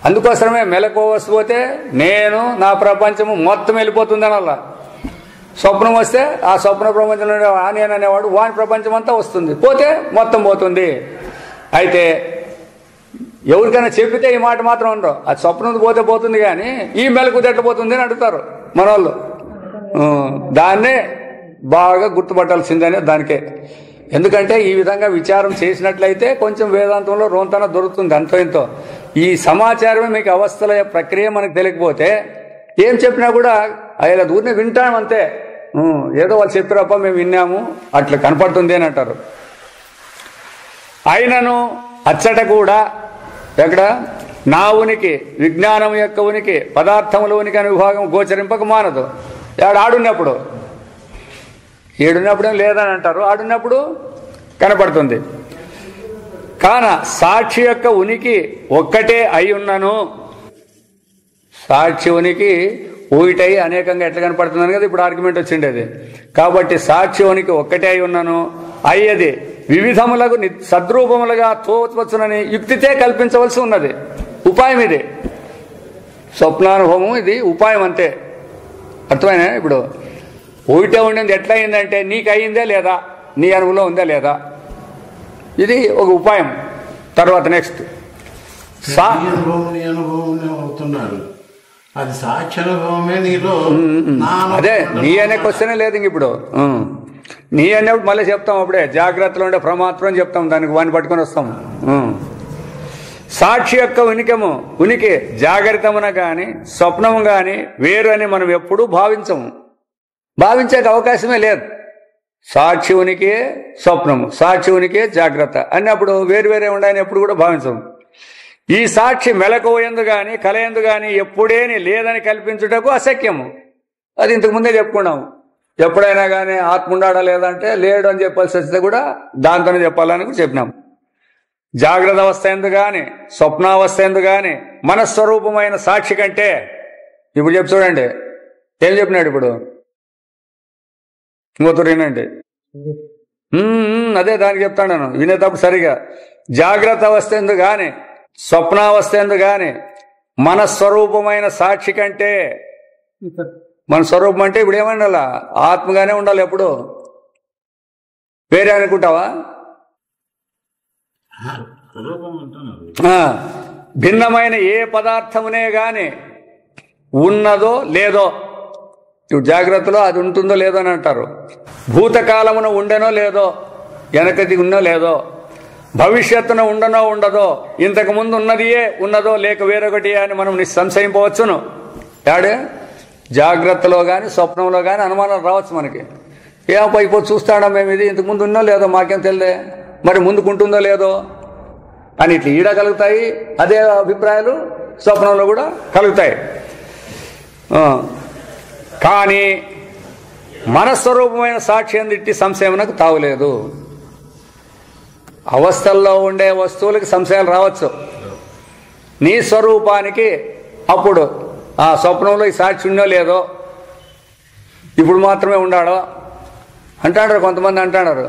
అందుకోసమే మెలకు వస్తే నేను నా ప్రపంచము మొత్తం వెళ్ళిపోతుందని అలా. స్వప్నం వస్తే ఆ స్వప్న ప్రపంచంలో నేననేవాడు వాని ప్రపంచం అంతా వస్తుంది, పోతే మొత్తం పోతుంది. అయితే ఎవరికైనా చెప్పితే ఈ మాట మాత్రం ఉండరు. అది స్వప్నం పోతే పోతుంది కానీ ఈ మెలకు ఎట్లా పోతుంది అని అడుగుతారు మన వాళ్ళు. దాన్నే బాగా గుర్తుపట్టాల్సిందనే దానికే. ఎందుకంటే ఈ విధంగా విచారం చేసినట్లయితే కొంచెం వేదాంతంలో రోంతన దొరుకుతుంది అంతో ఇంతో. ఈ సమాచారమే మీకు అవస్థల ప్రక్రియ మనకు తెలియకపోతే ఏం చెప్పినా కూడా అలా దూరిని వింటాం అంతే. ఏదో వాళ్ళు చెప్పారప్ప మేము విన్నాము అట్లా కనపడుతుంది అని అంటారు. అయినను అచ్చట కూడా ఎక్కడ నా ఉనికి, విజ్ఞానం యొక్క ఉనికి, పదార్థముల ఉనికి అనే విభాగం గోచరింపక మానదు. ఆడున్నప్పుడు ఏడున్నప్పుడేం లేదని అంటారు, ఆడున్నప్పుడు కనపడుతుంది. కాన సాక్షి యొక్క ఉనికి ఒక్కటే అయి ఉన్నను. సాక్షి ఉనికి ఊయిటై అనేకంగా ఎట్లా కనపడుతుందని కదా ఇప్పుడు ఆర్గ్యుమెంట్ వచ్చిండేది. కాబట్టి సాక్షి ఉనికి ఒక్కటే అయి ఉన్నను అయ్యది వివిధములకు సద్రూపములుగా తోచవచ్చునని యుక్తితే కల్పించవలసి ఉన్నది. ఉపాయం ఇది, స్వప్నానుభవం ఇది ఉపాయం అంతే. అర్థమైనా? ఇప్పుడు ఊయిటే ఉండింది ఎట్లా అయిందంటే నీకు అయిందే లేదా, నీ అనుభవంలో ఉందా లేదా, ఇది ఒక ఉపాయం. తర్వాత నెక్స్ట్ అవుతున్నారు, అది సాక్షి అనుభవమే నీలో. అదే నీ అనే క్వశ్చనే లేదు ఇంక ఇప్పుడు. నీ అనేప్పుడు మళ్ళీ చెప్తాం, అప్పుడే జాగ్రత్తలో ఉండే ప్రమాత్రం అని చెప్తాం, దానికి వాడిని పట్టుకొని వస్తాం. సాక్షి యొక్క ఉనికి జాగ్రత్తమున గాని స్వప్నము గాని వేరు అని మనం ఎప్పుడూ భావించే అవకాశమే లేదు. సాక్షి ఉనికే స్వప్నము, సాక్షి ఉనికే జాగ్రత్త అన్నప్పుడు వేరే ఉండాలని ఎప్పుడు కూడా భావించము. ఈ సాక్షి మెలకువ యందు గాని కలయందు గాని ఎప్పుడేని లేదని కల్పించుటకు అశక్యము. అది ఇంతకు ముందే చెప్పుకున్నాము. ఎప్పుడైనా కానీ ఆత్మ ఉండాడా లేదంటే లేడు అని చెప్పాల్సి వస్తే కూడా దాంతోనే చెప్పాలని కూడా చెప్పినాము. జాగ్రత్త అవస్థ ఎందు గాని స్వప్నావస్థ ఎందు గాని మనస్వరూపమైన సాక్షి కంటే, ఇప్పుడు చెప్పు చూడండి ఏం చెప్పినాడు ఇప్పుడు, ఇంకోతురేనండి అదే దానికి చెప్తాను నేను వినేటప్పుడు సరిగా. జాగ్రత్త అవస్థ ఎందు గాని స్వప్నావస్థ ఎందు గాని మన స్వరూపమైన సాక్షి కంటే, మన స్వరూపం అంటే ఇప్పుడు ఏమండాలా, ఆత్మగానే ఉండాలి. ఎప్పుడు వేరే అనుకుంటావా? భిన్నమైన ఏ పదార్థమునే గాని ఉన్నదో లేదో, ఇప్పుడు జాగ్రత్తలో అది ఉంటుందో లేదో అని అంటారు. భూతకాలమున ఉండనో లేదో, వెనకది ఉన్నో లేదో, భవిష్యత్తున ఉండనో ఉండదో, ఇంతకు ముందు ఉన్నదో లేక వేరొకటి అని మనం నిస్సంశయింపవచ్చును. యాడే జాగ్రత్తలో కానీ స్వప్నంలో కానీ అనుమానాలు రావచ్చు మనకి. ఏమో ఇప్పుడు చూస్తాడా మేము ఇది ఇంతకు ముందు ఉన్నో లేదో మాకేం తెలియదే, మరి ముందుకుంటుందో లేదో అని ఇట్లా ఈడ కలుగుతాయి. అదే అభిప్రాయాలు స్వప్నంలో కూడా కలుగుతాయి. కానీ మనస్వరూపమైన సాక్షి అందిట్టి సంశయమునకు తావులేదు. అవస్థల్లో ఉండే వస్తువులకి సంశయాలు రావచ్చు. నీ స్వరూపానికి అప్పుడు ఆ స్వప్నంలో ఈ సాక్షి ఉన్నో లేదో, ఇప్పుడు మాత్రమే ఉండాడో అంటాడు కొంతమంది. అంటున్నారు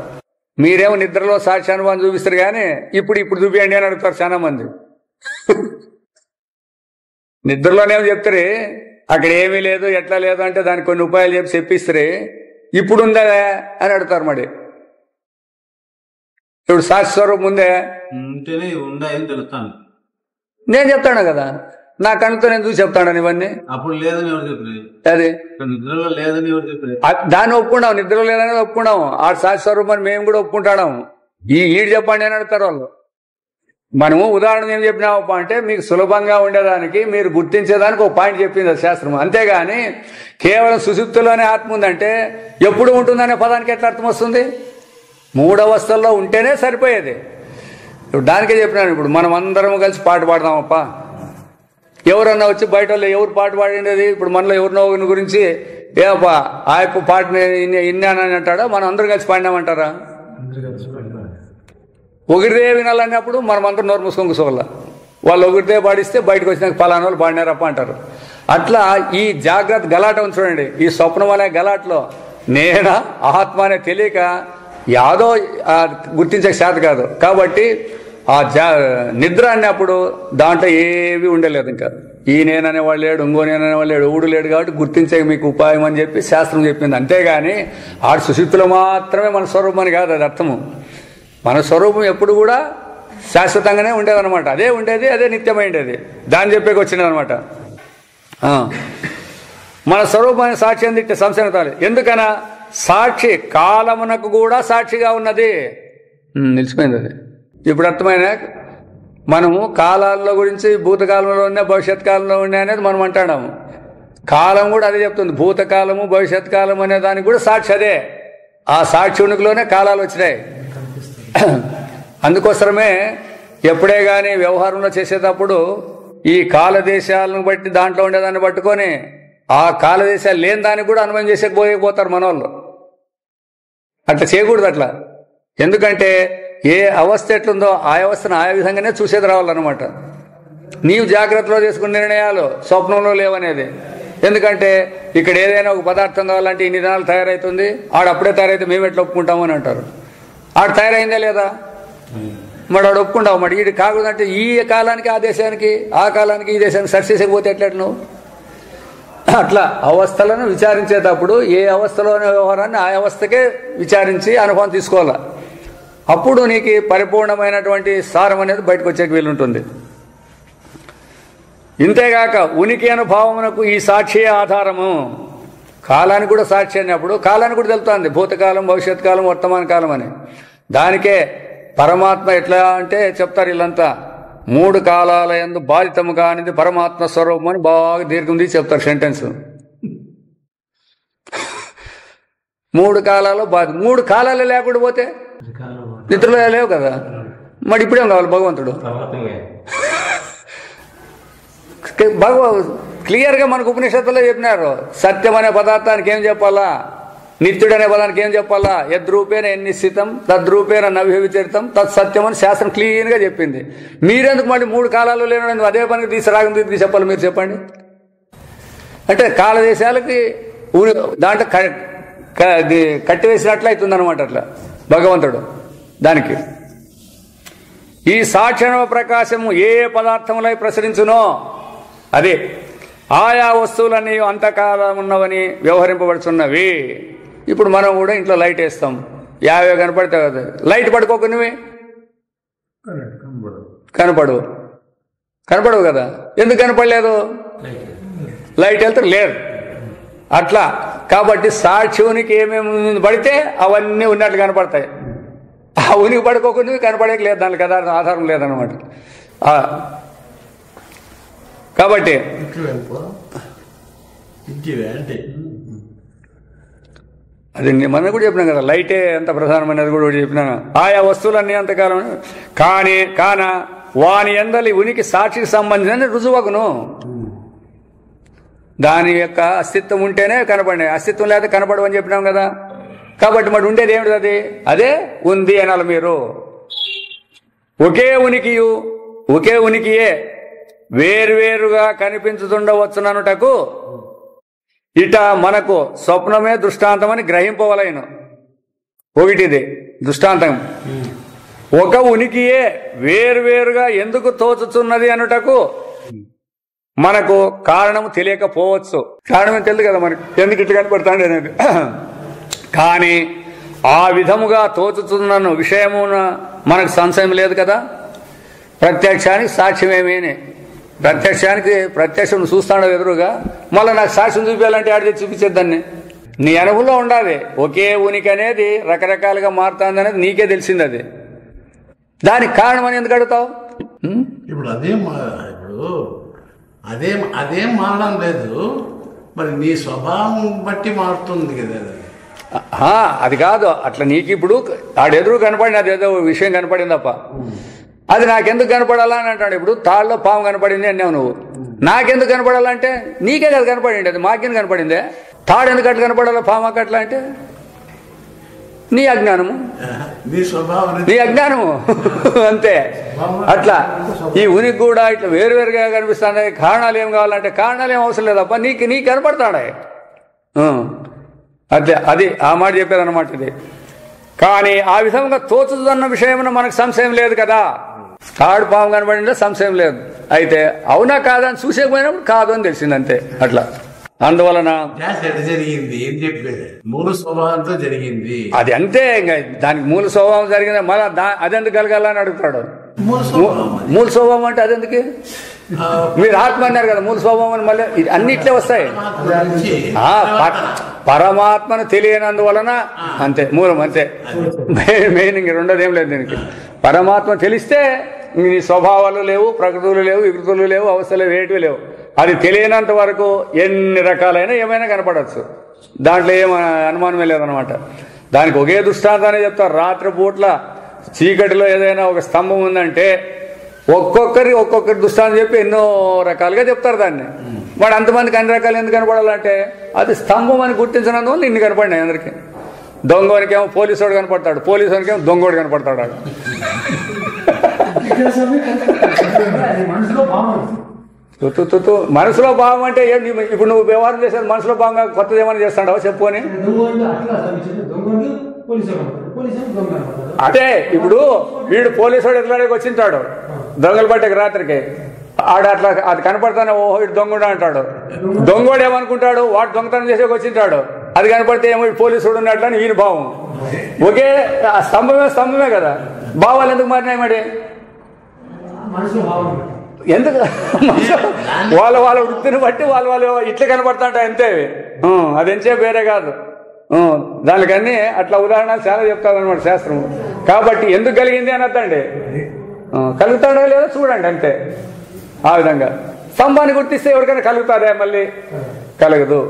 మీరేమో నిద్రలో సాక్షి అనుభవం చూపిస్తారు కానీ ఇప్పుడు చూపియండి అని అడుగుతారు చాలా మంది. నిద్రలోనేమో చెప్తారు అక్కడ ఏమీ లేదు ఎట్లా లేదు అంటే దానికి కొన్ని ఉపాయాలు చెప్పిస్తారు. ఇప్పుడు ఉందా అని అడుగుతారు. మరి ఇప్పుడు సాక్షి స్వరూపం ఉందే ఉందని తెలుస్తాను నేను చెప్తాను కదా, నా కళ్ళతో నేను చూసి చెప్తాను ఇవన్నీ. అప్పుడు లేదని ఎవరు చెప్పి అది నిద్రలో లేదని ఎవరు చెప్పి దాన్ని ఒప్పుకున్నాం. నిద్రలో లేదనేది ఒప్పుకున్నాము. ఆ సాక్షి స్వరూపం మేము కూడా ఒప్పుకుంటాము. ఈడు చెప్పండి అని అడుగుతారు వాళ్ళు. మనము ఉదాహరణ ఏం చెప్పినామప్ప అంటే మీకు సులభంగా ఉండేదానికి మీరు గుర్తించేదానికి ఒక పాయింట్ చెప్పింది శాస్త్రం. అంతేగాని కేవలం సుశుప్తిలోనే ఆత్మ ఉందంటే ఎప్పుడు ఉంటుందనే పదానికి ఎట్లా అర్థం వస్తుంది? మూడవస్థల్లో ఉంటేనే సరిపోయేది. ఇప్పుడు దానికే చెప్పినాను. ఇప్పుడు మనం అందరం కలిసి పాట పాడదామప్ప, ఎవరన్నా వచ్చి బయట వాళ్ళు ఎవరు పాట పాడిండేది, ఇప్పుడు మనలో ఎవరినో గురించి ఏపా ఆ యొక్క పాటని ఇన్నానని అంటాడా, మనం అందరం కలిసి పాడినామంటారా? ఒకరిదే వినాలన్నప్పుడు మనం అంతా నోరు మూసుకొని కూర్చోవాల. వాళ్ళు ఒకరిదే పాడిస్తే బయటకు వచ్చినాక పలానా వాళ్ళు పాడినారప్ప అంటారు. అట్లా ఈ జాగ్రత్త గలాట ఉంది చూడండి. ఈ స్వప్నం అనే గలాట్లో నేనా ఆత్మ అనే తెలియక యాదో గుర్తించే శాత కాదు. కాబట్టి ఆ నిద్ర అన్నప్పుడు దాంట్లో ఏవి ఉండలేదు. ఇంకా ఈ నేననేవాళ్ళు లేడు, ఇంకో నేననేవాళ్ళు లేడు, ఊడు లేడు. కాబట్టి గుర్తించే మీకు ఉపాయం అని చెప్పి శాస్త్రం చెప్పింది. అంతేగాని ఆడు సుశుద్ధిలో మాత్రమే మన స్వరూపం అని కాదు అది అర్థము. మన స్వరూపం ఎప్పుడు కూడా శాశ్వతంగానే ఉండేదన్నమాట. అదే ఉండేది, అదే నిత్యమైండేది. దాన్ని చెప్పేకి వచ్చినది అనమాట. మన స్వరూపాన్ని సాక్షి అందించే సంశయం తాలి. ఎందుకనా సాక్షి కాలమునకు కూడా సాక్షిగా ఉన్నది. నిలిచిపోయింది అది. ఇప్పుడు అర్థమైన మనము కాలాల్లో గురించి భూతకాలంలో ఉన్నాయి భవిష్యత్ కాలంలో ఉన్నాయి అనేది మనం అంటాము. కాలం కూడా అదే చెప్తుంది. భూతకాలము భవిష్యత్ కాలం అనే దానికి కూడా సాక్షి అదే. ఆ సాక్షి ఉనికిలోనే కాలాలు వచ్చినాయి. అందుకోసమే ఎప్పుడే కానీ వ్యవహారంలో చేసేటప్పుడు ఈ కాలదేశాలను బట్టి దాంట్లో ఉండేదాన్ని పట్టుకొని ఆ కాలదేశాలు లేని దానికి కూడా అనుభవం చేసేకపోతారు మన వాళ్ళు. అట్లా చేయకూడదు అట్లా. ఎందుకంటే ఏ అవస్థ ఎట్లుందో ఆ అవస్థను ఆ విధంగానే చూసేది రావాలన్నమాట. నీవు జాగ్రత్తలో తీసుకున్న నిర్ణయాలు స్వప్నంలో లేవనేది. ఎందుకంటే ఇక్కడ ఏదైనా ఒక పదార్థం కావాలంటే ఇన్ని దినాలు తయారవుతుంది, ఆడప్పుడే తయారైతే మేము ఎట్లా ఒప్పుకుంటాము అని అంటారు. ఆడ తయారైందా లేదా, మరి ఆడు ఒప్పుకుంటావు. మరి ఇది కాకూడదంటే ఈ కాలానికి ఆ దేశానికి, ఆ కాలానికి ఈ దేశానికి సరి చేసేకపోతే ఎట్లా నువ్వు? అట్లా అవస్థలను విచారించేటప్పుడు ఏ అవస్థలోని వ్యవహారాన్ని ఆ అవస్థకే విచారించి అనుభవం తీసుకోవాలి. అప్పుడు నీకు పరిపూర్ణమైనటువంటి సారం అనేది బయటకు వచ్చేకి వీలుంటుంది. ఇంతేగాక ఉనికి అనుభవమునకు ఈ సాక్షి ఆధారము. కాలానికి కూడా సాక్షి అన్నప్పుడు కాలానికి కూడా తెలుస్తుంది, భూతకాలం, భవిష్యత్ కాలం, వర్తమాన కాలం అని. దానికే పరమాత్మ ఎట్లా అంటే చెప్తారు వీళ్ళంతా, 3 కాలాల యందు బాధితము కానిది పరమాత్మ స్వరూపం అని బాగా దీర్ఘం తీసి చెప్తారు సెంటెన్స్. 3 కాలాలు 3 కాలాలు లేకుండా పోతే నిద్రలో లేవు కదా, మరి ఇప్పుడేం కావాలి భగవంతుడు? క్లియర్గా మనకు ఉపనిషత్తులో చెప్పినారు, సత్యం అనే పదార్థానికి ఏం చెప్పాలా, నిత్యుడు అనే పదానికి ఏం చెప్పాలా, యద్రూపేణ ఎన్నిశ్చితం తద్రూపేణ నవ్యవిచరితం తత్సత్యం అని శాస్త్రం క్లీన్గా చెప్పింది. మీరెందుకు మళ్ళీ 3 కాలాలు లేని అదే పనికి తీసుకురాగం తీసి చెప్పాలి మీరు చెప్పండి. అంటే కాలదేశాలకి దాంట్లో కట్టివేసినట్లు అవుతుంది అనమాట. అట్లా భగవంతుడు దానికి ఈ సాక్షణ ప్రకాశము ఏ పదార్థములై ప్రసరించునో అదే ఆయా వస్తువులన్నీ అంతకాలం ఉన్నవని వ్యవహరింపబడుతున్నవి. ఇప్పుడు మనం కూడా ఇంట్లో లైట్ వేస్తాం, 50 కనపడితే కదా, లైట్ పడుకోక నువ్వే కనపడవు కదా. ఎందుకు కనపడలేదు? లైట్ వెళ్తే లేదు. అట్లా కాబట్టి సాక్షివునికి ఏమేమి పడితే అవన్నీ ఉన్నట్లు కనపడతాయి. ఆ ఉనికి పడుకోకుండా కనపడేక లేదు, దానికి ఆధారం లేదనమాట. కాబట్టి అది మనం కూడా చెప్పినాం కదా, లైటే ఎంత ప్రధానమైనది కూడా చెప్పినాను. ఆయా వస్తువులన్నీ అంతకాలం కాన వాని ఎందలి ఉనికి సాక్షికి సంబంధించిన రుజువగును. దాని యొక్క అస్తిత్వం ఉంటేనే కనపడినాయి, అస్తిత్వం లేదా కనపడవు అని చెప్పినాం కదా. కాబట్టి మరి ఉండేది ఏమిటి? అది అదే ఉంది అనాలి మీరు. ఒకే ఉనికియే వేరువేరుగా కనిపించుతుండవచ్చుననుటకు ఇట మనకు స్వప్నమే దృష్టాంతమని గ్రహింపవలయను. ఒకటిది దృష్టాంతం. ఒక ఉనికియే వేరువేరుగా ఎందుకు తోచుతున్నది అనుటకు మనకు కారణము తెలియకపోవచ్చు. కారణం తెలియదు కదా మనకి, ఎందుకు ఇట్లా కనపడతాండి అనేది. కానీ ఆ విధముగా తోచుతున్న విషయమున మనకు సంశయం లేదు కదా. ప్రత్యక్షానికి సాక్ష్యమేమేనే, ప్రత్యక్షం చూస్తాడు ఎదురుగా, మళ్ళీ నాకు సాక్ష్యం చూపించాలంటే ఆడితే చూపించేద్దాన్ని. నీ అనుభవంలో ఉండాలి. ఒకే ఉనికి అనేది రకరకాలుగా మారుతుంది అనేది నీకే తెలిసింది. అది దానికి కారణం అని ఎందుకు అడుగుతావు? ఇప్పుడు అదేం మారడం లేదు, మరి నీ స్వభావం బట్టి మారుతుంది కదా. అది కాదు, అట్లా నీకు ఇప్పుడు ఆడెదురు కనపడింది, అదేదో విషయం కనపడింది తప్ప అది నాకెందుకు కనపడాలా అని అంటాడు. ఇప్పుడు తాళ్ళలో పాము కనపడింది అన్నావు నువ్వు, నాకెందుకు కనపడాలంటే నీకే కదా కనపడింది, అది మాకేం కనపడిందే. తాడు ఎందుకు అట్లా కనపడాలా, పాము అట్లా అంటే నీ అజ్ఞానము, నీ అజ్ఞానము అంతే. అట్లా ఈ ఉనికి కూడా ఇట్లా వేరువేరుగా కనిపిస్తాయి. కారణాలు ఏం కావాలంటే కారణాలు ఏం అవసరం లేదప్ప, నీకు కనపడతాడే. అదే అది ఆ మాట చెప్పారన్నమాట. ఇది కానీ ఆ విధంగా తోచుతున్న విషయమున మనకు సంశయం లేదు కదా. తాడు పాము కనబడిందో సంశయం లేదు. అయితే అవునా కాదా అని చూసేకపోయినప్పుడు కాదు అని తెలిసింది అంతే. అట్లా అందువలన జరిగింది ఏం చెప్పేది, మూల స్వభావంతో జరిగింది అది అంతే. ఇంకా దానికి మూల స్వభావం జరిగింది, మళ్ళీ అదెందుకు కలగాలని అడుగుతాడు. మూల స్వభావం అంటే అదెందుకు? మీరు ఆత్మ అన్నారు కదా, మూల స్వభావం అని మళ్ళీ అన్నిట్లే వస్తాయి. పరమాత్మను తెలియనందువలన అంతే మూలం, అంతే మెయిన్. ఇంక రెండోది ఏం లేదు దీనికి. పరమాత్మ తెలిస్తే నీ స్వభావాలు లేవు, ప్రకృతులు లేవు, వికృతులు లేవు, అవస్థలు వేటివి లేవు. అది తెలియనంత వరకు ఎన్ని రకాలైనా ఏమైనా కనపడవచ్చు, దాంట్లో ఏం అనుమానమే లేదనమాట. దానికి ఒకే దృష్టాంతాన్ని చెప్తారు. రాత్రిపూట్ల చీకటిలో ఏదైనా ఒక స్తంభం ఉందంటే ఒక్కొక్కరి దృష్టాంతం చెప్పి ఎన్నో రకాలుగా చెప్తారు దాన్ని. వాడు అంతమందికి అన్ని రకాలు ఎందుకు కనపడాలంటే అది స్తంభం అని గుర్తించినందువల్ల ఇన్ని కనపడినాయి అందరికీ. దొంగోనికేమో పోలీసోడు కనపడతాడు, పోలీసోనికేమో దొంగోడు కనపడతాడు. మనసులో భావం అంటే ఇప్పుడు నువ్వు వ్యవహారం చేసేది మనసులో భావంగా కొత్తది ఏమైనా చేస్తాడవా చెప్పుకొని. అదే ఇప్పుడు వీడు పోలీసుడు ఎదురాడికి వచ్చింటాడు దొంగలు పట్టేకి రాత్రికి, ఆడ అట్లా అది కనపడతానే ఓహో ఇటు దొంగడు అంటాడు. దొంగోడు ఏమనుకుంటాడు, వాడు దొంగతనం చేసేకి వచ్చింటాడు, అది కనపడితే ఏమో పోలీసుడు ఉన్నట్లు అని వీని భావం. ఒకే స్తంభమే కదా, భావాలు ఎందుకు మారినాయి మరి? ఎందుకు వాళ్ళ వృత్తిని బట్టి వాళ్ళు ఇట్లా కనపడతా ఉంటాయి అంతే. అది ఎంచే వేరే కాదు. దానికన్నీ అట్లా ఉదాహరణలు చాలా చెప్తారు అనమాట శాస్త్రం. కాబట్టి ఎందుకు కలిగింది అని అర్థండి, కలుగుతాడో లేదో చూడండి అంతే. ఆ విధంగా స్తంభాన్ని గుర్తిస్తే ఎవరికైనా కలుగుతారే, మళ్ళీ కలగదు.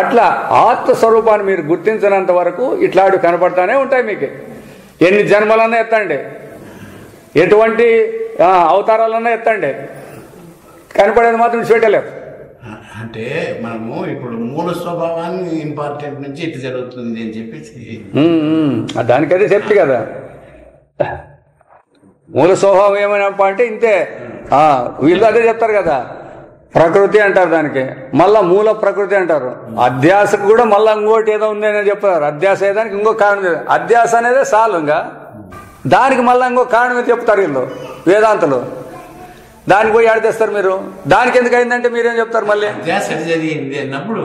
అట్లా ఆత్మస్వరూపాన్ని మీరు గుర్తించినంత వరకు ఇట్లాంటివి కనపడతానే ఉంటాయి మీకు. ఎన్ని జన్మలన్నా ఎత్తండి, ఎటువంటి అవతారాలన్నా ఎత్తండి, కనపడేది మాత్రం విడిచిపెట్టలేరు. అంటే మనము ఇప్పుడు మూల స్వభావాన్ని ఇంపార్టెంట్ నుంచి ఇటు జరుగుతుంది అని చెప్పేసి దానికదే చెప్తే కదా, మూల స్వభావం ఏమైనప్ప అంటే ఇంతే. వీళ్ళు అదే చెప్తారు కదా, ప్రకృతి అంటారు దానికి, మళ్ళా మూల ప్రకృతి అంటారు. అధ్యాసకు కూడా మళ్ళా ఇంకోటి ఏదో ఉంది అని చెప్తారు. అధ్యాస అయ్యేదానికి ఇంకో కారణం లేదు. అధ్యాస అనేదే చాలు, ఇంకా దానికి మళ్ళా ఇంకో కారణం చెప్తారు వీళ్ళు వేదాంతులు. దానికి పోయి ఆడితేస్తారు మీరు. దానికి ఎందుకు అయిందంటే మీరేం చెప్తారు మళ్ళీ? జరిగింది అన్నప్పుడు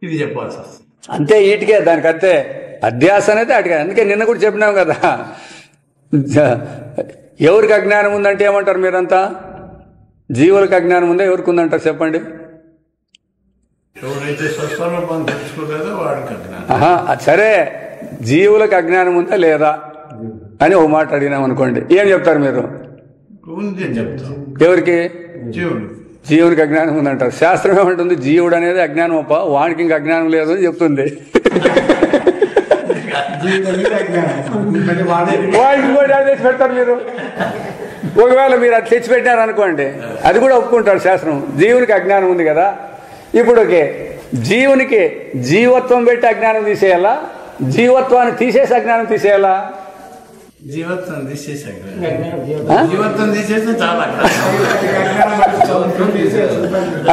ఇది చెప్పాల్సి వస్తుంది అంతే. వీటికే దానికి అంతే అధ్యాస అనేది అటుగా. అందుకే నిన్న కూడా చెప్పినాం కదా, ఎవరికి అజ్ఞానం ఉందంటే ఏమంటారు మీరంతా? జీవులకు అజ్ఞానం ఉందా, ఎవరికి ఉందంటారు చెప్పండి? ఎవరైతే స్వస్వరూపం తెలుసుకోలేదో వాడికి అజ్ఞానం. సరే, జీవులకు అజ్ఞానం ఉందా లేదా అని ఓ మాట అడిగినాం అనుకోండి, ఏం చెప్తారు మీరు? చెప్తాం. ఎవరికి? జీవుడు. జీవునికి అజ్ఞానం ఉందంటారు. శాస్త్రం ఏమంటుంది? జీవుడు అనేది అజ్ఞానం అప్ప, వానికి ఇంకా అజ్ఞానం లేదు అని చెప్తుంది. వాడికి కూడా తెచ్చి పెడతారు మీరు. ఒకవేళ మీరు అది తెచ్చిపెట్టారు అనుకోండి, అది కూడా ఒప్పుకుంటారు శాస్త్రం. జీవునికి అజ్ఞానం ఉంది కదా, ఇప్పుడు జీవునికి జీవత్వం పెట్టి అజ్ఞానం తీసేయాలా, జీవత్వాన్ని తీసేసి అజ్ఞానం తీసేయాలా? జీవత్వం తీసేసాక జీవత్వం తీసేస్తే చాలా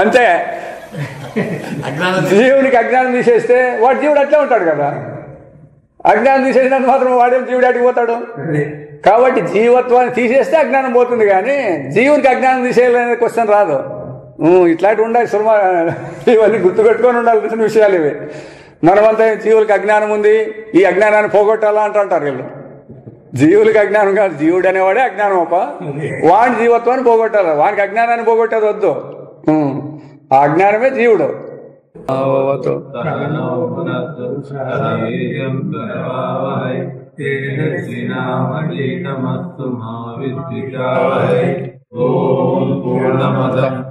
అంతే. జీవునికి అజ్ఞానం తీసేస్తే వాడు జీవుడు అట్లే ఉంటాడు కదా. అజ్ఞానం తీసేసినంత మాత్రం వాడేం జీవుడు అడిగిపోతాడు. కాబట్టి జీవత్వాన్ని తీసేస్తే అజ్ఞానం పోతుంది, కానీ జీవునికి అజ్ఞానం తీసేయాలనే క్వశ్చన్ రాదు. ఇట్లాంటివి ఉండాలి సుర్మా, ఇవన్నీ గుర్తుపెట్టుకొని ఉండాల్సిన విషయాలు ఇవి. మనమంతా జీవులకి అజ్ఞానం ఉంది, ఈ అజ్ఞానాన్ని పోగొట్టాలా అంటారు వీళ్ళు. జీవులకి అజ్ఞానం కాదు, జీవుడు అనేవాడే అజ్ఞానం అప్ప. వాడి జీవత్వాన్ని పోగొట్టాలి, వానికి అజ్ఞానాన్ని పోగొట్టేది వద్దు. ఆ అజ్ఞానమే జీవుడు.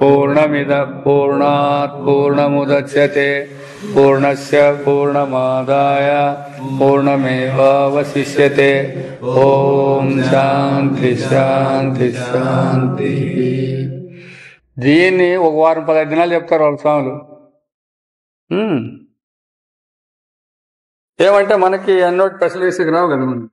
పూర్ణమిద పూర్ణాత్ పూర్ణముదచ్యతే పూర్ణస్య పూర్ణమాదాయ పూర్ణమేవావశిష్యతే. ఓం శాంతి శాంతి శాంతి. దీన్ని ఒక వారం 15 దినాలు చెప్తారు వాళ్ళ స్వాములు. ఏమంటే మనకి ఎన్నో స్పెషలిస్ట్కి రావు కదా మనం.